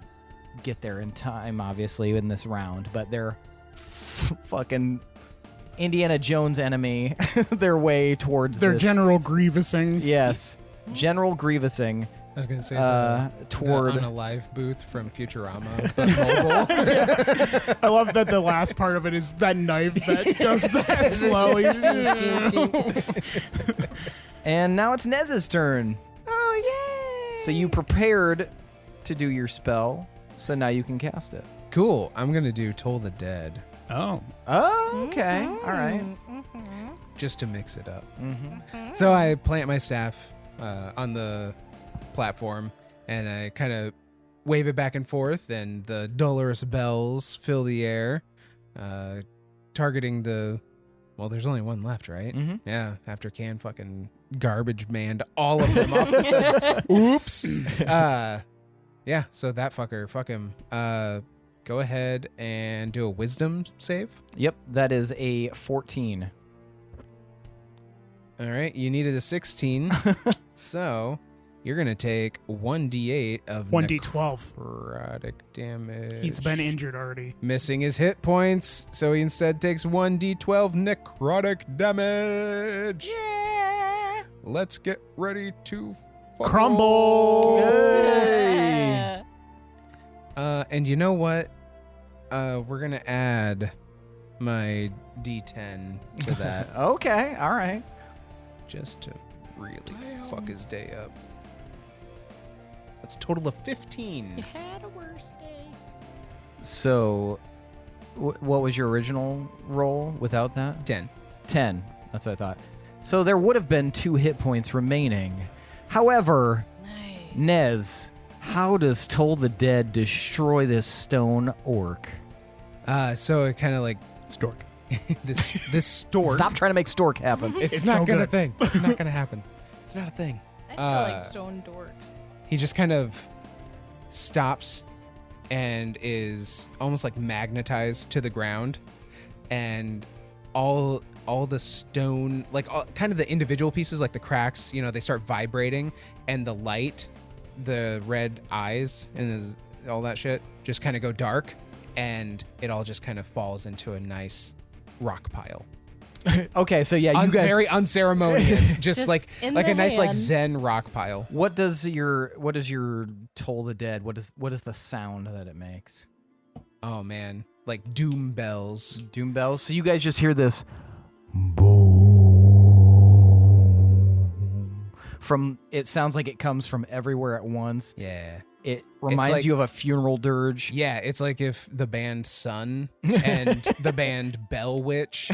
B: get there in time, obviously, in this round, but they're fucking Indiana Jones enemy their way towards
E: Their
B: this.
E: General Grievousing.
B: Yes. General Grievousing
F: I was going to say
B: toward...
F: the unalive booth from Futurama, but mobile.
E: I love that the last part of it is that knife that does that slowly.
B: And now it's Nez's turn.
F: Oh, yay!
B: So you prepared to do your spell, so now you can cast it.
F: Cool. I'm going to do Toll the Dead
E: Oh.
B: Oh, okay. All right.
F: just to mix it up.
B: Mm-hmm.
F: So I plant my staff on the platform, and I kind of wave it back and forth, and the dolorous bells fill the air, targeting the... Well, there's only one left, right?
B: Mm-hmm.
F: Yeah, after Can fucking garbage manned all of them off the side. Oops. Yeah, so that fucker, fuck him. Go ahead and do a wisdom save.
B: Yep, that is a 14.
F: All right, you needed a 16. So you're going to take 1d8 of
E: 1d12.
F: necrotic damage.
E: He's been injured already.
F: Missing his hit points, so he instead takes 1d12 necrotic damage.
D: Yeah.
F: Let's get ready to
E: Crumble!
B: Yay!
F: And you know what? We're going to add my d10 to that
B: Okay, all right.
F: just to really fuck his day up. That's a total of 15.
D: You had a worse day.
B: So, what was your original roll without that?
F: 10.
B: 10. That's what I thought. So there would have been 2 hit points remaining. However,
D: Nice.
B: Nez, how does Toll the Dead destroy this stone orc?
F: So it kind of like
E: Stork.
F: this stork.
B: Stop trying to make stork happen.
F: It's
E: so
F: not gonna
E: good.
F: thing. It's not gonna happen. It's not a thing.
D: I still like stone dorks.
F: He just kind of stops and is almost like magnetized to the ground, and all the stone, like kind of the individual pieces, like the cracks, they start vibrating, and the light, the red eyes and all that shit just kind of go dark, and it all just kind of falls into a nice rock pile.
B: Okay, so yeah, you guys.
F: Very unceremonious, just
D: Just
F: like
D: in
F: a
D: the
F: nice like
D: hand.
F: Zen rock pile.
B: What does your Toll the Dead? What is the sound that it makes?
F: Oh man, like doom bells.
B: Doom bells. So you guys just hear this from. It sounds like it comes from everywhere at once.
F: Yeah.
B: It reminds
F: like-
B: you of a funeral dirge.
F: Yeah, it's like if the band Sun and the band Bell Witch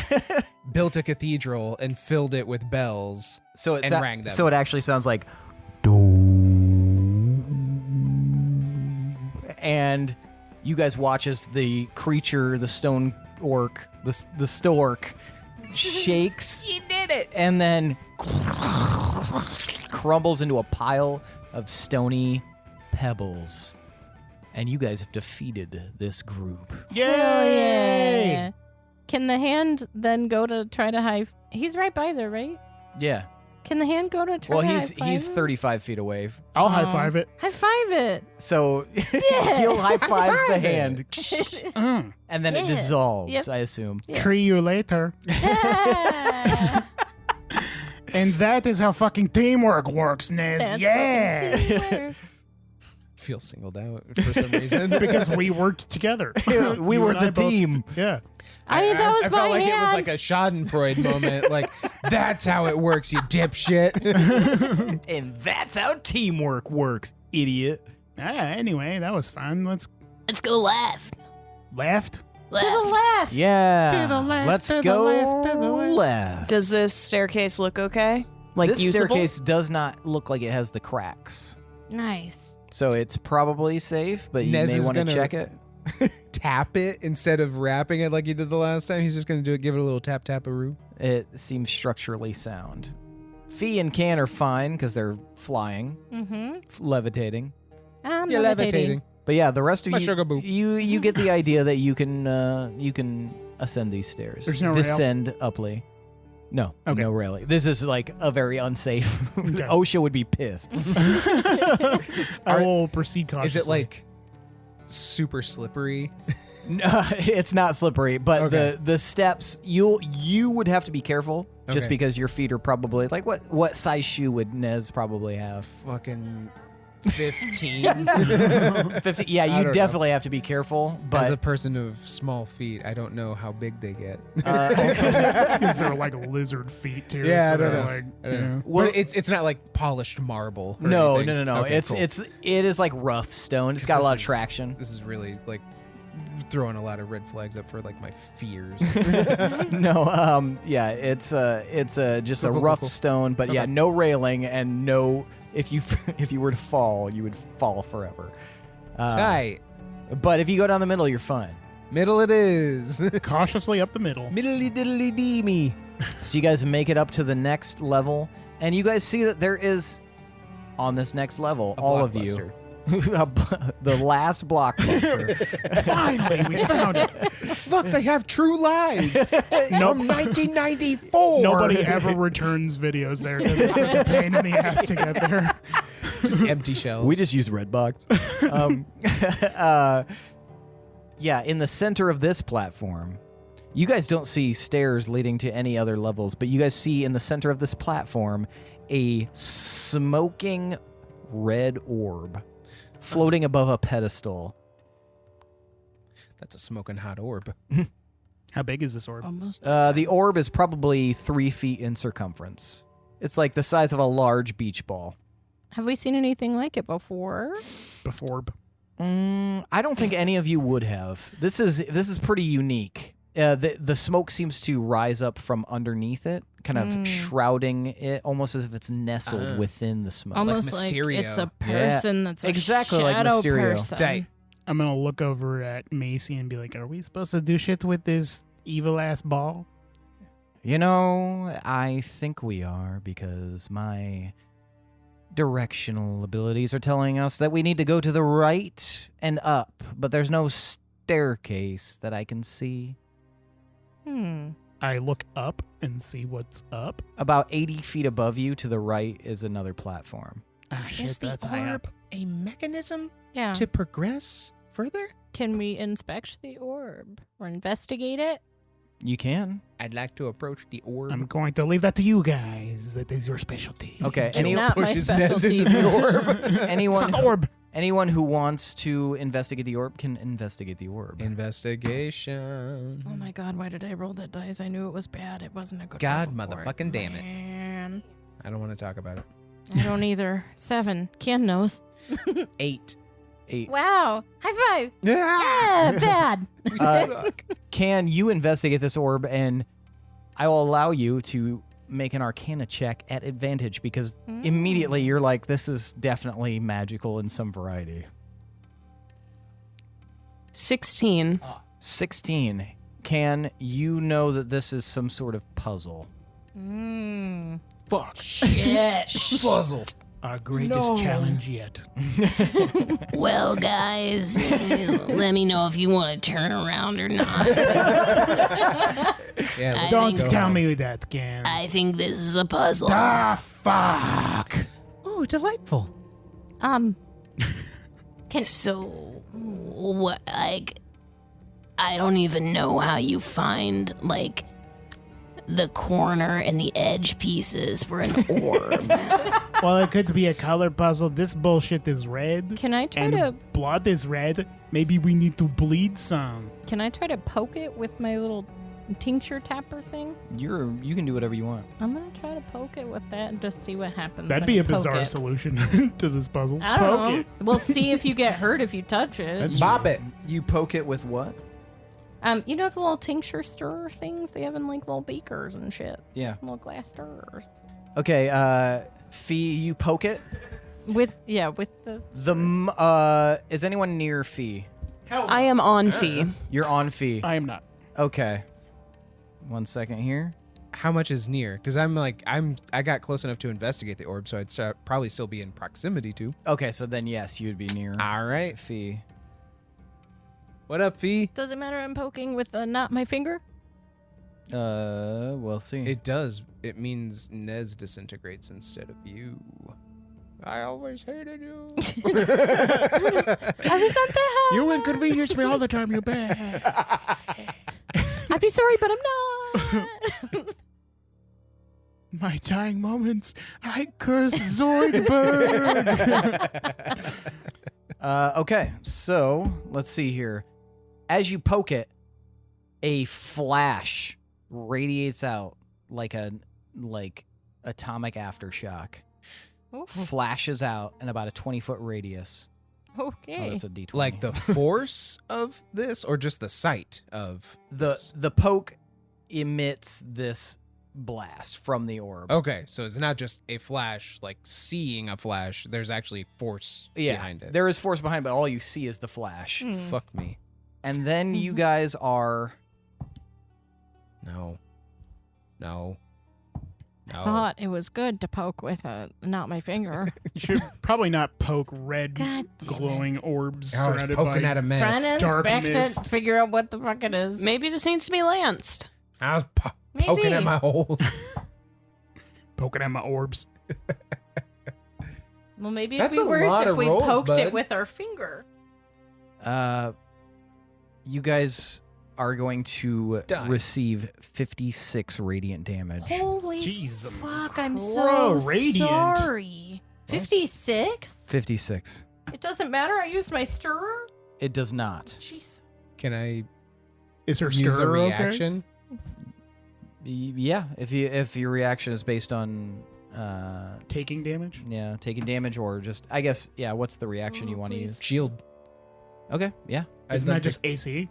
F: built a cathedral and filled it with bells.
B: So it
F: and rang them.
B: So it actually sounds like and you guys watch as the creature, the stone orc, the stork shakes.
F: You did it.
B: And then crumbles into a pile of stony pebbles. And you guys have defeated this group.
D: Hell yeah. Can the hand then go to try to He's right by there, right?
B: Yeah.
D: Can the hand go to try
B: Well,
D: to
B: he's
D: high-five him?
B: 35 feet away.
E: I'll high five it.
D: High five it.
B: So Gil high fives the hand.
E: Mm.
B: And then it
D: Yeah.
B: dissolves,
D: Yep.
B: I assume.
D: Yeah.
E: Tree you later.
D: Yeah.
E: And that is how fucking teamwork works, Nez.
D: That's
E: Yeah.
D: fucking teamwork.
F: Feel singled out for some reason.
E: Because we worked together.
B: We
E: You
B: were
E: and I
B: the
E: both-
B: team.
E: Yeah.
D: I mean, that was
F: I
D: my
F: felt like
D: hand.
F: it was like a Schadenfreude moment. Like, that's how it works, you dipshit.
B: And that's how teamwork works, idiot.
E: Anyway, that was fun. Let's
A: Let's go left.
E: left.
D: To the left.
B: Yeah.
E: To the left,
B: Let's
E: to the
B: go
E: left, to the left.
B: left.
G: Does this staircase look okay? Like
B: This
G: usable?
B: staircase does not look like it has the cracks.
D: Nice.
B: So it's probably safe, but you
F: Nez
B: may
F: is
B: want to
F: gonna-
B: check it.
F: Tap it instead of wrapping it like you did the last time. He's just going to give it a little tap-tap-a-roo.
B: It seems structurally sound. Fee and Can are fine because they're flying,
D: Mm-hmm.
B: levitating.
D: I'm
F: You're
D: levitating.
B: But yeah, the rest of
F: My
B: you,
F: sugar boo.
B: you get the idea that you can ascend these stairs.
E: There's no rail?
B: descend uply. No,
E: Okay.
B: no railing. This is like a very unsafe.
E: Okay.
B: OSHA would be pissed.
E: I will proceed cautiously.
F: Is it like super slippery?
B: No, it's not slippery, but
F: Okay.
B: the steps you would have to be careful just
F: Okay.
B: because your feet are probably like what size shoe would Nez probably have?
F: Fucking 15.
B: 50. Yeah,
F: I
B: you
F: don't know.
B: definitely have to be careful. But
F: As a person of small feet, I don't know how big they get.
E: Because they're like lizard feet too.
F: Yeah,
E: so
F: I don't
E: they're
F: know.
E: Like,
F: I don't know.
B: Well-
F: But it's not like polished marble. Or
B: no.
F: anything. Okay,
B: It's
F: cool.
B: it is like rough stone. It's got a
F: This
B: lot of
F: is-
B: traction.
F: This is really like throwing a lot of red flags up for like my fears.
B: No, yeah, it's just a
F: Cool,
B: rough
F: cool.
B: stone, but yeah,
F: Okay.
B: no railing and no. If you if you were to fall, you would fall forever.
F: Tight.
B: But if you go down the middle, you're fine.
F: Middle it is.
E: cautiously up the middle.
F: Middly diddly dee me.
B: So you guys make it up to the next level, and you guys see that there is on this next level, all of you, the last blockbuster.
E: Finally, we found it.
F: Look, they have True Lies from 1994.
E: Nobody ever returns videos there because it's such a pain in the ass to get there.
F: Just empty shells.
B: We just use Redbox. Yeah, in the center of this platform, you guys don't see stairs leading to any other levels, but you guys see in the center of this platform a smoking red orb floating above a pedestal.
F: That's a smoking hot orb.
E: How big is this orb?
G: Almost.
B: The orb is probably 3 feet in circumference. It's like the size of a large beach ball.
D: Have we seen anything like it before?
E: Before.
B: I don't think any of you would have. This is pretty unique. The smoke seems to rise up from underneath it, kind of shrouding it, almost as if it's nestled within the smoke.
D: Almost like
F: Mysterio.
D: it's a person that's a
B: Exactly like
D: shadow
B: Mysterio.
D: person.
F: Tight.
E: I'm going to look over at Macy and be like, are we supposed to do shit with this evil ass ball?
B: You know, I think we are, because my directional abilities are telling us that we need to go to the right and up, but there's no staircase that I can see.
E: I look up and see what's up.
B: About 80 feet above you to the right is another platform.
E: Ah, shit,
F: Is the
E: that's high
F: orb
E: up.
F: a mechanism
D: Yeah.
F: to progress further?
D: Can we inspect the orb or investigate it?
B: You can.
F: I'd like to approach the orb.
E: I'm going to leave that to you guys. That is your specialty.
B: Okay.
D: It's not my
F: pushes Nez
D: specialty.
F: into the orb.
B: Anyone,
E: Suck orb.
B: anyone who wants to investigate the orb can investigate the orb.
F: Investigation.
D: Oh my god, why did I roll that dice? I knew it was bad. It wasn't a good
F: God
D: roll for
F: motherfucking damn it.
D: Man.
F: I don't want to talk about it.
D: I don't either. 7. Ken knows.
F: 8.
B: 8.
D: Wow. High five.
F: Yeah.
D: Yeah, bad.
F: We
B: Uh,
F: suck.
B: Can you investigate this orb, and I will allow you to make an Arcana check at advantage because immediately you're like, this is definitely magical in some variety.
G: 16.
B: 16. Can you know that this is some sort of puzzle?
E: Fuck.
D: Shit.
F: Fuzzle.
E: Our greatest challenge yet.
A: Well, guys, let me know if you want to turn around or not.
F: Yeah, let's
E: Don't
F: go
E: tell
F: home.
E: me that, Gan.
A: I think this is a puzzle.
E: Fuck.
F: Ooh, delightful.
A: So, what, like, I don't even know how you find, like, the corner and the edge pieces for an orb.
E: Well, it could be a color puzzle. This bullshit is red.
D: Can I try
E: and
D: to
E: blood is red. Maybe we need to bleed some.
D: poke it with my little tincture tapper thing?
B: You can do whatever you want.
D: I'm gonna try to poke it with that and just see what happens.
E: That'd
D: when
E: be
D: you
E: a
D: poke
E: bizarre
D: it.
E: solution to this puzzle.
D: I don't
E: Poke
D: know.
E: it.
D: We'll see if you get hurt if you touch it.
E: That's
F: Bop it.
B: You poke it with what?
D: You know the little tincture stirrer things they have in like little beakers and shit,
B: Yeah.
D: little glass stirrers.
B: Okay, Fee, you poke it.
D: With the
B: Is anyone near Fee?
G: I am on fee.
B: You're on Fee.
E: I am not.
B: Okay. 1 second here.
F: How much is near? Because I got close enough to investigate the orb, so I'd probably still be in proximity to.
B: Okay, so then yes, you'd be near
F: All right.
B: Fee.
F: What up, Fee?
D: does it matter I'm poking with not my finger?
B: We'll see.
F: It does. It means Nez disintegrates instead of you. I always hated you.
D: I resent that.
E: You inconvenience me all the time, you bad.
D: I'd be sorry, but I'm not.
E: My dying moments, I curse Zoidberg.
B: Okay, so let's see here. As you poke it, a flash radiates out like atomic aftershock. Flashes out in about a 20-foot radius.
D: Okay.
B: Oh, that's a D20.
F: Like the force of this, or just the sight of this?
B: the poke emits this blast from the orb.
F: Okay, so it's not just a flash, like seeing a flash. There's actually force behind it.
B: There is force behind, but all you see is the flash.
F: Fuck me.
B: And then you guys are
F: No.
D: I thought it was good to poke with not my finger.
E: You should probably not poke red
D: God damn
E: glowing orbs
F: I was
E: surrounded
F: poking
E: by
F: at a mess.
D: Trying to
E: Dark
D: inspect
E: mist.
D: it, figure out what the fuck it is.
G: Maybe it just needs to be lanced.
F: I was
D: Maybe.
F: poking at my hole.
E: poking at my orbs.
D: Well, maybe
F: That's
D: it'd
F: a
D: be worse
F: lot
D: if
F: of
D: we
F: rolls,
D: poked
F: bud.
D: it with our finger.
B: you guys are going to
F: Die.
B: receive 56 radiant damage.
D: Holy
E: Jeez,
D: fuck, I'm
E: crow,
D: so
E: radiant.
D: sorry. 56?
B: 56.
D: It doesn't matter. I used my stirrer.
B: It does not.
D: Jeez.
F: Can I
E: Is her
F: use a
E: stirrer okay?
F: reaction?
B: Yeah, if your reaction is based on
E: Taking damage?
B: taking damage or just I guess what's the reaction you
D: Oh,
B: want to
D: please.
B: use?
F: Shield.
B: Okay, yeah.
E: It's
F: I'd
E: not
F: like
E: just AC.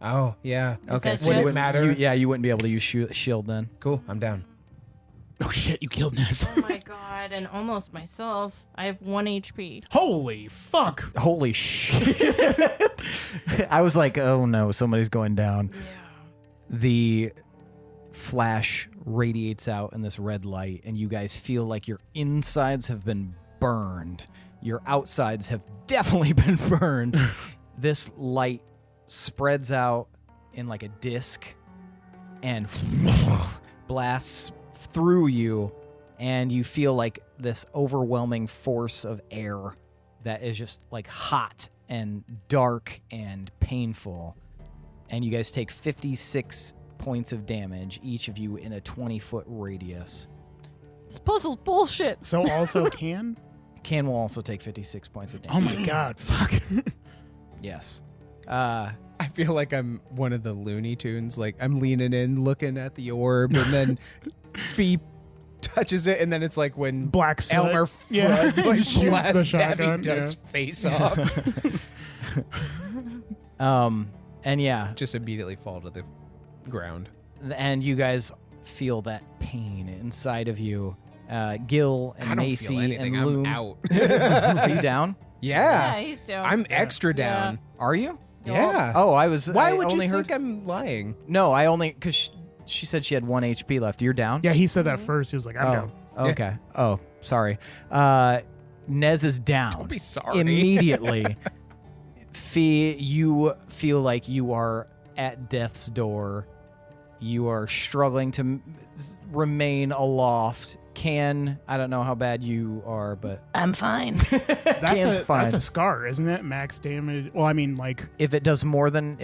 F: Oh, yeah.
B: Okay,
D: that
B: so you
D: just-
B: wouldn't,
F: matter?
B: you wouldn't be able to use shield then.
F: Cool. I'm down.
E: Oh shit, you killed Nez.
D: Oh my god, and almost myself. I have 1 HP.
E: Holy fuck.
B: Holy shit. I was like, oh no, somebody's going down.
D: Yeah.
B: The flash radiates out in this red light, and you guys feel like your insides have been burned. Your outsides have definitely been burned. This light spreads out in like a disc and blasts through you, and you feel like this overwhelming force of air that is just like hot and dark and painful and you guys take 56 points of damage, each of you in a 20-foot radius.
H: This puzzle's bullshit.
E: So also can?
B: Can will also take 56 points of damage.
E: Oh my god, fuck.
B: Yes.
F: I feel like I'm one of the Looney Tunes. Like I'm leaning in, looking at the orb, and then Fee touches it, and then it's like when
E: Black soot.
F: Elmer
E: Yeah.
F: Fudd like
E: Shoots the
F: blasts
E: shotgun,
F: Daffy Duck's face off.
B: And yeah,
F: Just immediately fall to the ground.
B: and you guys feel that pain inside of you. Gil and
F: I don't
B: Macy
F: feel anything.
B: and Loom.
F: I'm out.
B: Are you down?
F: Yeah.
D: he's down.
F: I'm extra down.
B: Are you?
F: Yeah.
B: Oh, I was.
F: Why
B: I
F: would you
B: only
F: think
B: heard?
F: I'm lying?
B: No, I only because she said she had 1 HP left. You're down.
E: Yeah, he said that first. He was like, I'm down.
B: Oh, okay. Oh, sorry. Nez is down.
F: Don't be sorry.
B: Immediately. Fee, you feel like you are at death's door. You are struggling to remain aloft. I don't know how bad you are, but
A: I'm fine.
B: Can's fine.
E: That's a scar, isn't it? Max damage. Well, I mean, like,
B: if it does more than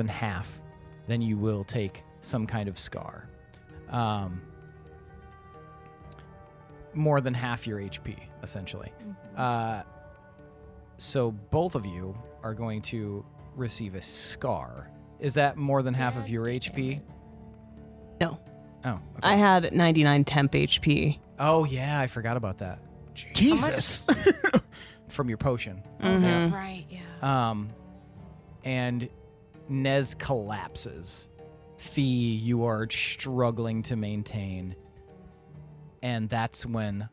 B: half, then you will take some kind of scar. More than half your HP, essentially. So both of you are going to receive a scar. Is that more than half of your HP?
G: No.
B: Oh, okay.
G: I had 99 temp HP.
B: Oh yeah, I forgot about that.
E: Jesus.
B: From your potion.
D: Oh, that's
G: Mhm.
D: right. Yeah.
B: And Nez collapses. Fee, you are struggling to maintain. And that's when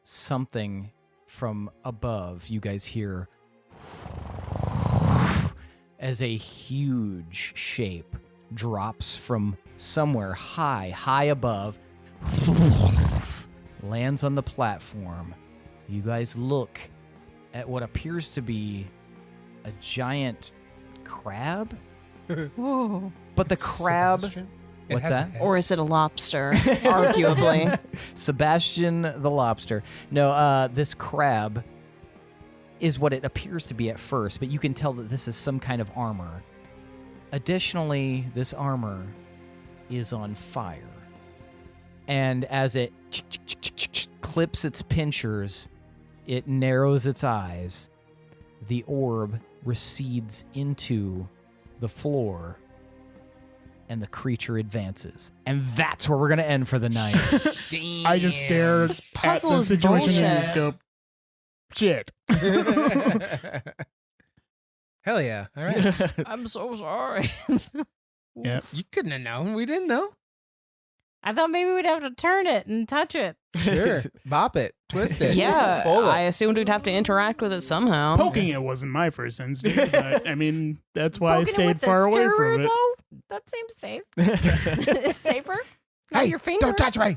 B: something from above, you guys hear as a huge shape drops from somewhere high above, lands on the platform. You guys look at what appears to be a giant crab,
D: Whoa.
B: but the crab.
F: Sebastian? It
B: What's
F: has a
B: that?
F: head.
G: Or is it a lobster? Arguably.
B: Sebastian the lobster. No, this crab is what it appears to be at first, but you can tell that this is some kind of armor. Additionally, this armor is on fire. And as it clips its pincers, it narrows its eyes. The orb recedes into the floor, and the creature advances. And that's where we're going to end for the night.
E: I just stared
G: This
E: at
G: puzzle
E: the
G: is
E: situation and just
G: bullshit.
E: go, shit.
F: Hell yeah. All right.
H: I'm so sorry.
E: Yeah.
F: You couldn't have known. We didn't know.
D: I thought maybe we'd have to turn it and touch it.
F: Sure. Bop it. Twist it.
G: Yeah,
F: Pull it.
G: I assumed we'd have to interact with it somehow.
E: Poking it wasn't my first instinct, but I mean, that's why I
D: Poking it
E: stayed
D: with the
E: far away
D: stirrer,
E: from it.
D: though? That seems safe. Safer? Not
F: Hey,
D: your finger.
F: don't touch me.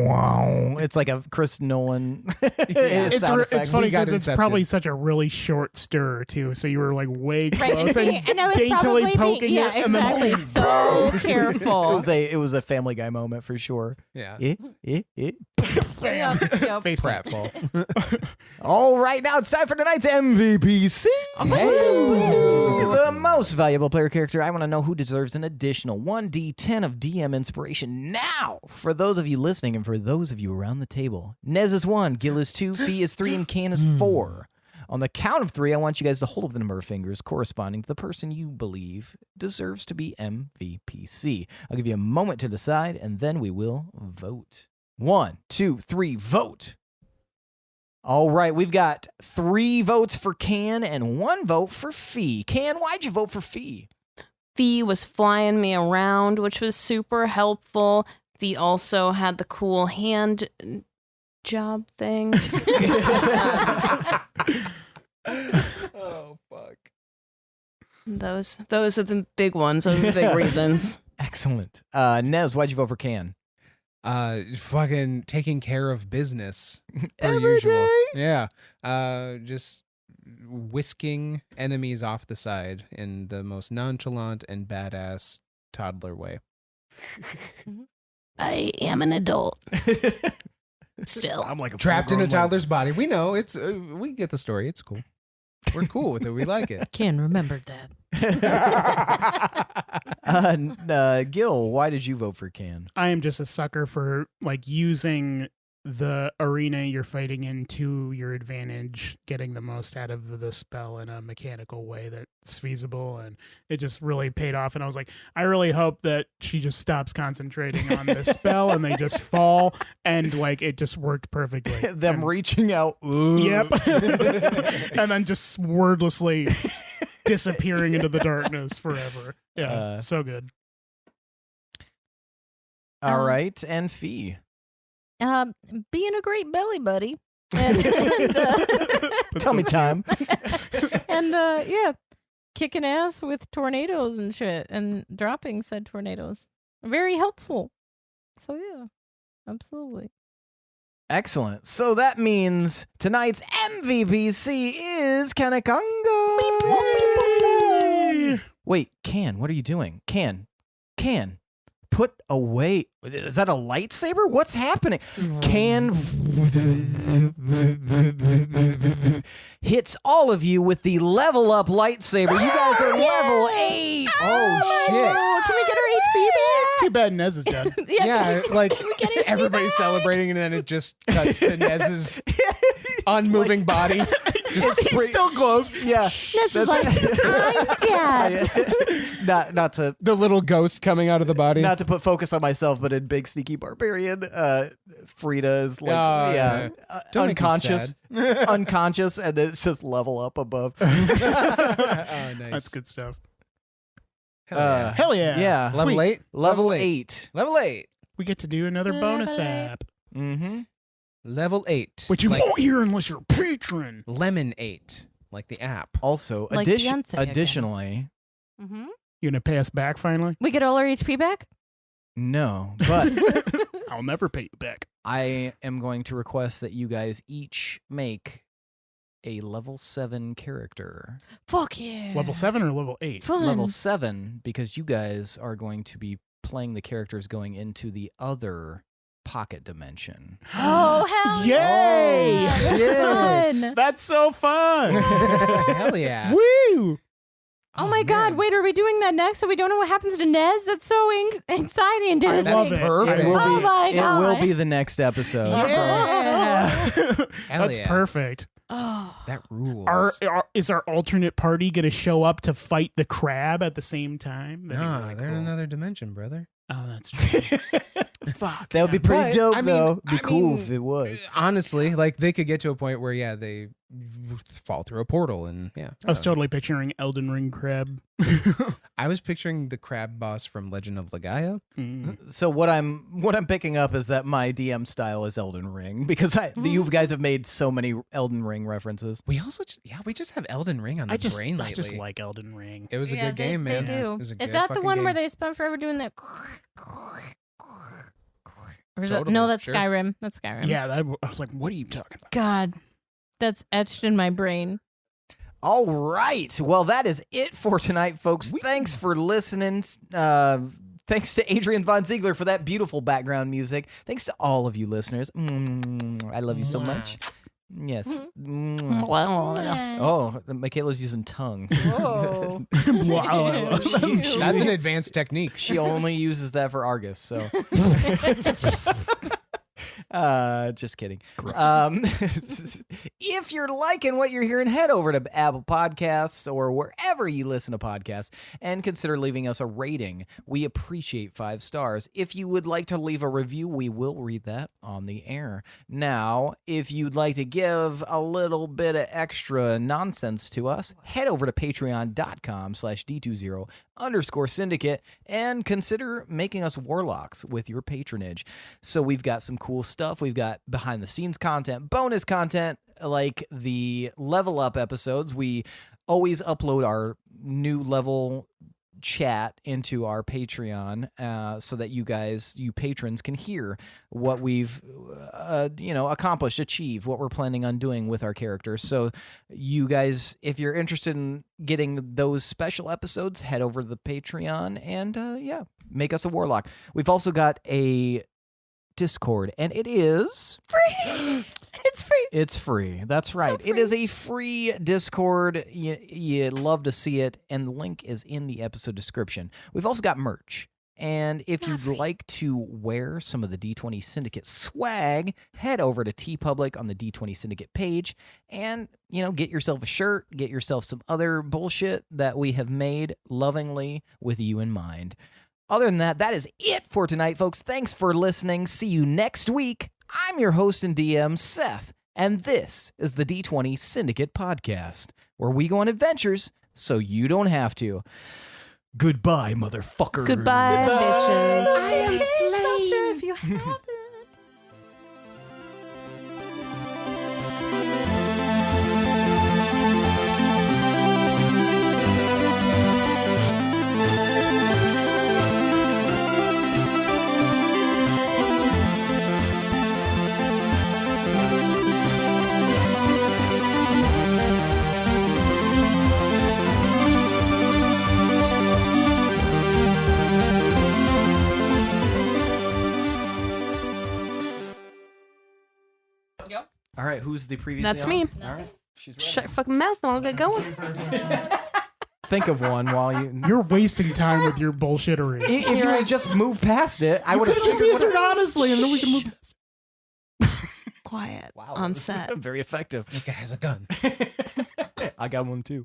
B: Wow. It's like a Chris Nolan
E: It's
B: sound effect.
E: it's funny
F: We got
E: because it's
F: incepted.
E: probably such a really short stir too. So you were like way
D: Right,
E: close
D: and I was
E: daintily
D: probably
E: poking
D: yeah,
E: it, and then
D: exactly. So careful.
B: It was a Family Guy moment for sure.
F: Yeah.
B: Eh.
D: Yep.
E: face
F: Pratfall.
B: All right, now it's time for tonight's MVPC. The most valuable player character. I want to know who deserves an additional 1d10 of DM inspiration. Now, for those of you listening and for those of you around the table, Nez is 1, Gil is 2, Fee is 3, and Can is 4. On the count of 3, I want you guys to hold up the number of fingers corresponding to the person you believe deserves to be MVPC. I'll give you a moment to decide, and then we will vote. 1, 2, 3, vote. All right, we've got 3 votes for Can and 1 vote for Fee. Can, why'd you vote for Fee?
G: Fee was flying me around, which was super helpful. Fee also had the cool hand job thing.
F: Oh, fuck.
G: Those are the big ones. Those are the big reasons.
B: Excellent. Nez, why'd you vote for Can?
F: Fucking taking care of business per
B: Every
F: usual.
B: day.
F: Yeah. Just whisking enemies off the side in the most nonchalant and badass toddler way.
A: I am an adult. Still.
B: I'm like
F: Trapped in a toddler's body. We know it's. We get the story. It's cool. We're cool with it. We like it.
H: Ken remembered that.
B: Gil, why did you vote for Can?
E: I am just a sucker for like using the arena you're fighting in to your advantage, getting the most out of the spell in a mechanical way that's feasible, and it just really paid off. And I was like, I really hope that she just stops concentrating on this spell and they just fall, and like it just worked perfectly.
B: Them
E: And-
B: reaching out. Ooh.
E: Yep. And then just wordlessly disappearing into the darkness forever. Yeah, so good.
B: All right, and Fee.
H: Being a great belly buddy.
B: Tell me time.
D: And yeah, kicking ass with tornadoes and shit and dropping said tornadoes. Very helpful. So yeah, absolutely.
B: Excellent. So that means tonight's MVPC is Kanak Anga. Wait, Can, what are you doing? Can, put away. Is that a lightsaber? What's happening? Can hits all of you with the level up lightsaber. You guys are level 8.
F: Oh, shit.
D: Oh, can we get our HP back?
E: Too bad Nez is dead.
F: Yeah, like
D: we get HP
F: everybody's celebrating, and then it just cuts to Nez's unmoving body. Just
E: He still glows.
B: Yeah.
D: This is like, I'm dead.
B: not to
F: the little ghost coming out of the body.
B: not to put focus on myself, but in Big Sneaky Barbarian, Frida is like
F: Don't make me
B: unconscious,
F: sad.
B: unconscious, and then it's just level up above.
F: Oh, nice.
E: That's good stuff.
F: Hell yeah.
B: Yeah,
F: Level
B: Sweet.
F: 8?
B: Level 8.
F: Level 8.
E: We get to do another bonus
D: Level 8.
E: app,
B: Mm-hmm.
F: Level 8.
E: which you
F: like
E: won't hear unless you're a patron.
F: Lemon 8. Like the app.
B: Also,
H: Like Beyonce again.
B: additionally,
D: Mm-hmm.
E: You gonna pay us back finally?
D: We get all our HP back?
B: no, but
E: I'll never pay you back.
B: I am going to request that you guys each make a level 7 character.
D: Fuck yeah.
E: Level 7 or level 8?
D: Fun.
B: Level 7, because you guys are going to be playing the characters going into the other pocket dimension.
D: Oh, hell
E: Yay!
D: yeah.
B: Shit.
D: That's fun.
E: That's so fun!
F: Hell yeah.
E: Woo!
D: Oh my god,
F: man.
D: wait, are we doing that next so we don't know what happens to Nez? That's so exciting.
E: I
F: That's
E: love it.
F: perfect.
B: It will
D: Oh
B: be,
D: my
B: it will
D: God.
B: be the next episode. so-
F: Yeah. Hell
E: That's
F: yeah.
E: perfect.
D: Oh.
F: That rules.
E: Is our alternate party going to show up to fight the crab at the same time? That'd be
F: Nah,
E: really
F: they're in
E: cool.
F: another dimension, brother.
E: Oh, that's true. Fuck.
B: That would be pretty
F: But,
B: dope,
F: I mean-
B: though. Be
F: I
B: cool
F: mean,
B: if it was.
F: Honestly, like they could get to a point where, yeah, they fall through a portal and, yeah.
E: I was totally picturing Elden Ring crab.
F: I was picturing the crab boss from Legend of Legaia.
E: Mm.
B: So what I'm picking up is that my DM style is Elden Ring, because you guys have made so many Elden Ring references.
F: We also, we just have Elden Ring on the brain lately.
E: I just like Elden Ring.
F: It was a
D: Yeah,
F: good game, man.
D: They do.
F: It was a
D: Is
F: good
D: that the
F: fucking
D: one where
F: game.
D: they spent forever doing that? Or is
F: Totally,
D: no, that's
F: sure.
D: Skyrim. That's Skyrim.
E: Yeah, I was like, what are you talking about?
D: God, that's etched in my brain.
B: All right. Well, that is it for tonight, folks. Thanks for listening. Thanks to Adrian Von Ziegler for that beautiful background music. Thanks to all of you listeners. I love you so much. Yes. Oh, Michaela's using tongue.
D: Whoa.
F: That's an advanced technique.
B: She only uses that for Argus, so. Just kidding. If you're liking what you're hearing, head over to Apple Podcasts or wherever you listen to podcasts and consider leaving us a rating. We appreciate 5 stars. If you would like to leave a review, we will read that on the air. Now, if you'd like to give a little bit of extra nonsense to us, head over to patreon.com/D20_syndicate and consider making us warlocks with your patronage. So we've got some cool stuff. We've got behind the scenes content, bonus content, like the level up episodes. We always upload our new level chat into our Patreon so that you patrons can hear what we've accomplished, achieved, what we're planning on doing with our characters. So you guys, if you're interested in getting those special episodes, head over to the Patreon and make us a warlock. We've also got a Discord, and it is free.
D: It's free.
B: It's free. That's right. It
D: free.
B: is a free Discord. You love to see it, and the link is in the episode description. We've also got merch. And if you'd like to wear some of the D20 Syndicate swag, head over to TeePublic on the D20 Syndicate page and, get yourself a shirt, get yourself some other bullshit that we have made lovingly with you in mind. Other than that, that is it for tonight, folks. Thanks for listening. See you next week. I'm your host and DM, Seth, and this is the D20 Syndicate podcast, where we go on adventures so you don't have to. Goodbye, motherfuckers.
G: Goodbye, bitches.
C: I am
D: Sponsor if you haven't.
B: All right, who's the previous?
G: That's me.
B: All right, she's ready.
G: Shut your fucking mouth and I'll get going.
B: Think of one while you.
E: You're wasting time with your bullshittery.
B: If you would just move past it, I would have
E: just answered honestly, and then we can move past.
G: Quiet
B: Wow,
G: on set.
B: Very effective.
C: That guy has a gun.
B: I got one too.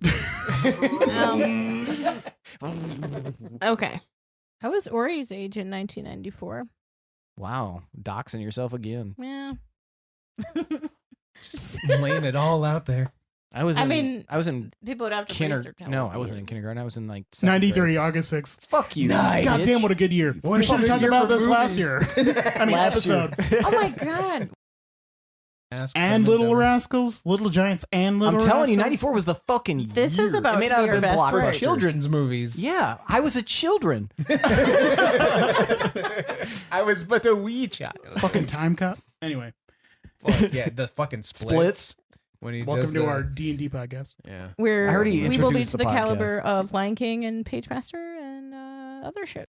G: Okay.
D: I was Ori's age in 1994.
B: Wow, doxing yourself again.
D: Yeah.
C: Just laying it all out there.
B: I was in
D: People would have to research. how
B: No,
D: old
B: I
D: he
B: wasn't in
D: is.
B: kindergarten. I was in like
E: 93, August 6th.
B: Fuck you.
C: Nice.
E: God damn, what a good year.
C: What
E: We
C: a
E: should have
C: good
E: talked
C: year
E: about
C: for
E: this last
C: movies.
E: year. I mean,
B: Last year.
E: episode.
D: Oh my god.
C: Ask
E: And
C: them
E: Little
C: them.
E: Rascals, Little Giants, and Little
B: I'm
E: Rascals.
B: telling you, 94 was the fucking year.
D: This is about
B: It may
D: to
B: not
D: be
B: have
D: our
B: been
D: best friend.
B: blockbusters.
C: Children's movies.
B: Yeah, I was a children.
C: I was but a wee child.
E: Fucking time cop. Anyway,
C: Fuck, yeah, the fucking splits. When he
E: welcome
C: does
E: to
C: the,
E: our D&D podcast.
C: Yeah.
D: We
B: I already
D: will be
B: introduced
D: to
B: the
D: the caliber
B: podcast.
D: of Lion King and Pagemaster and other shit.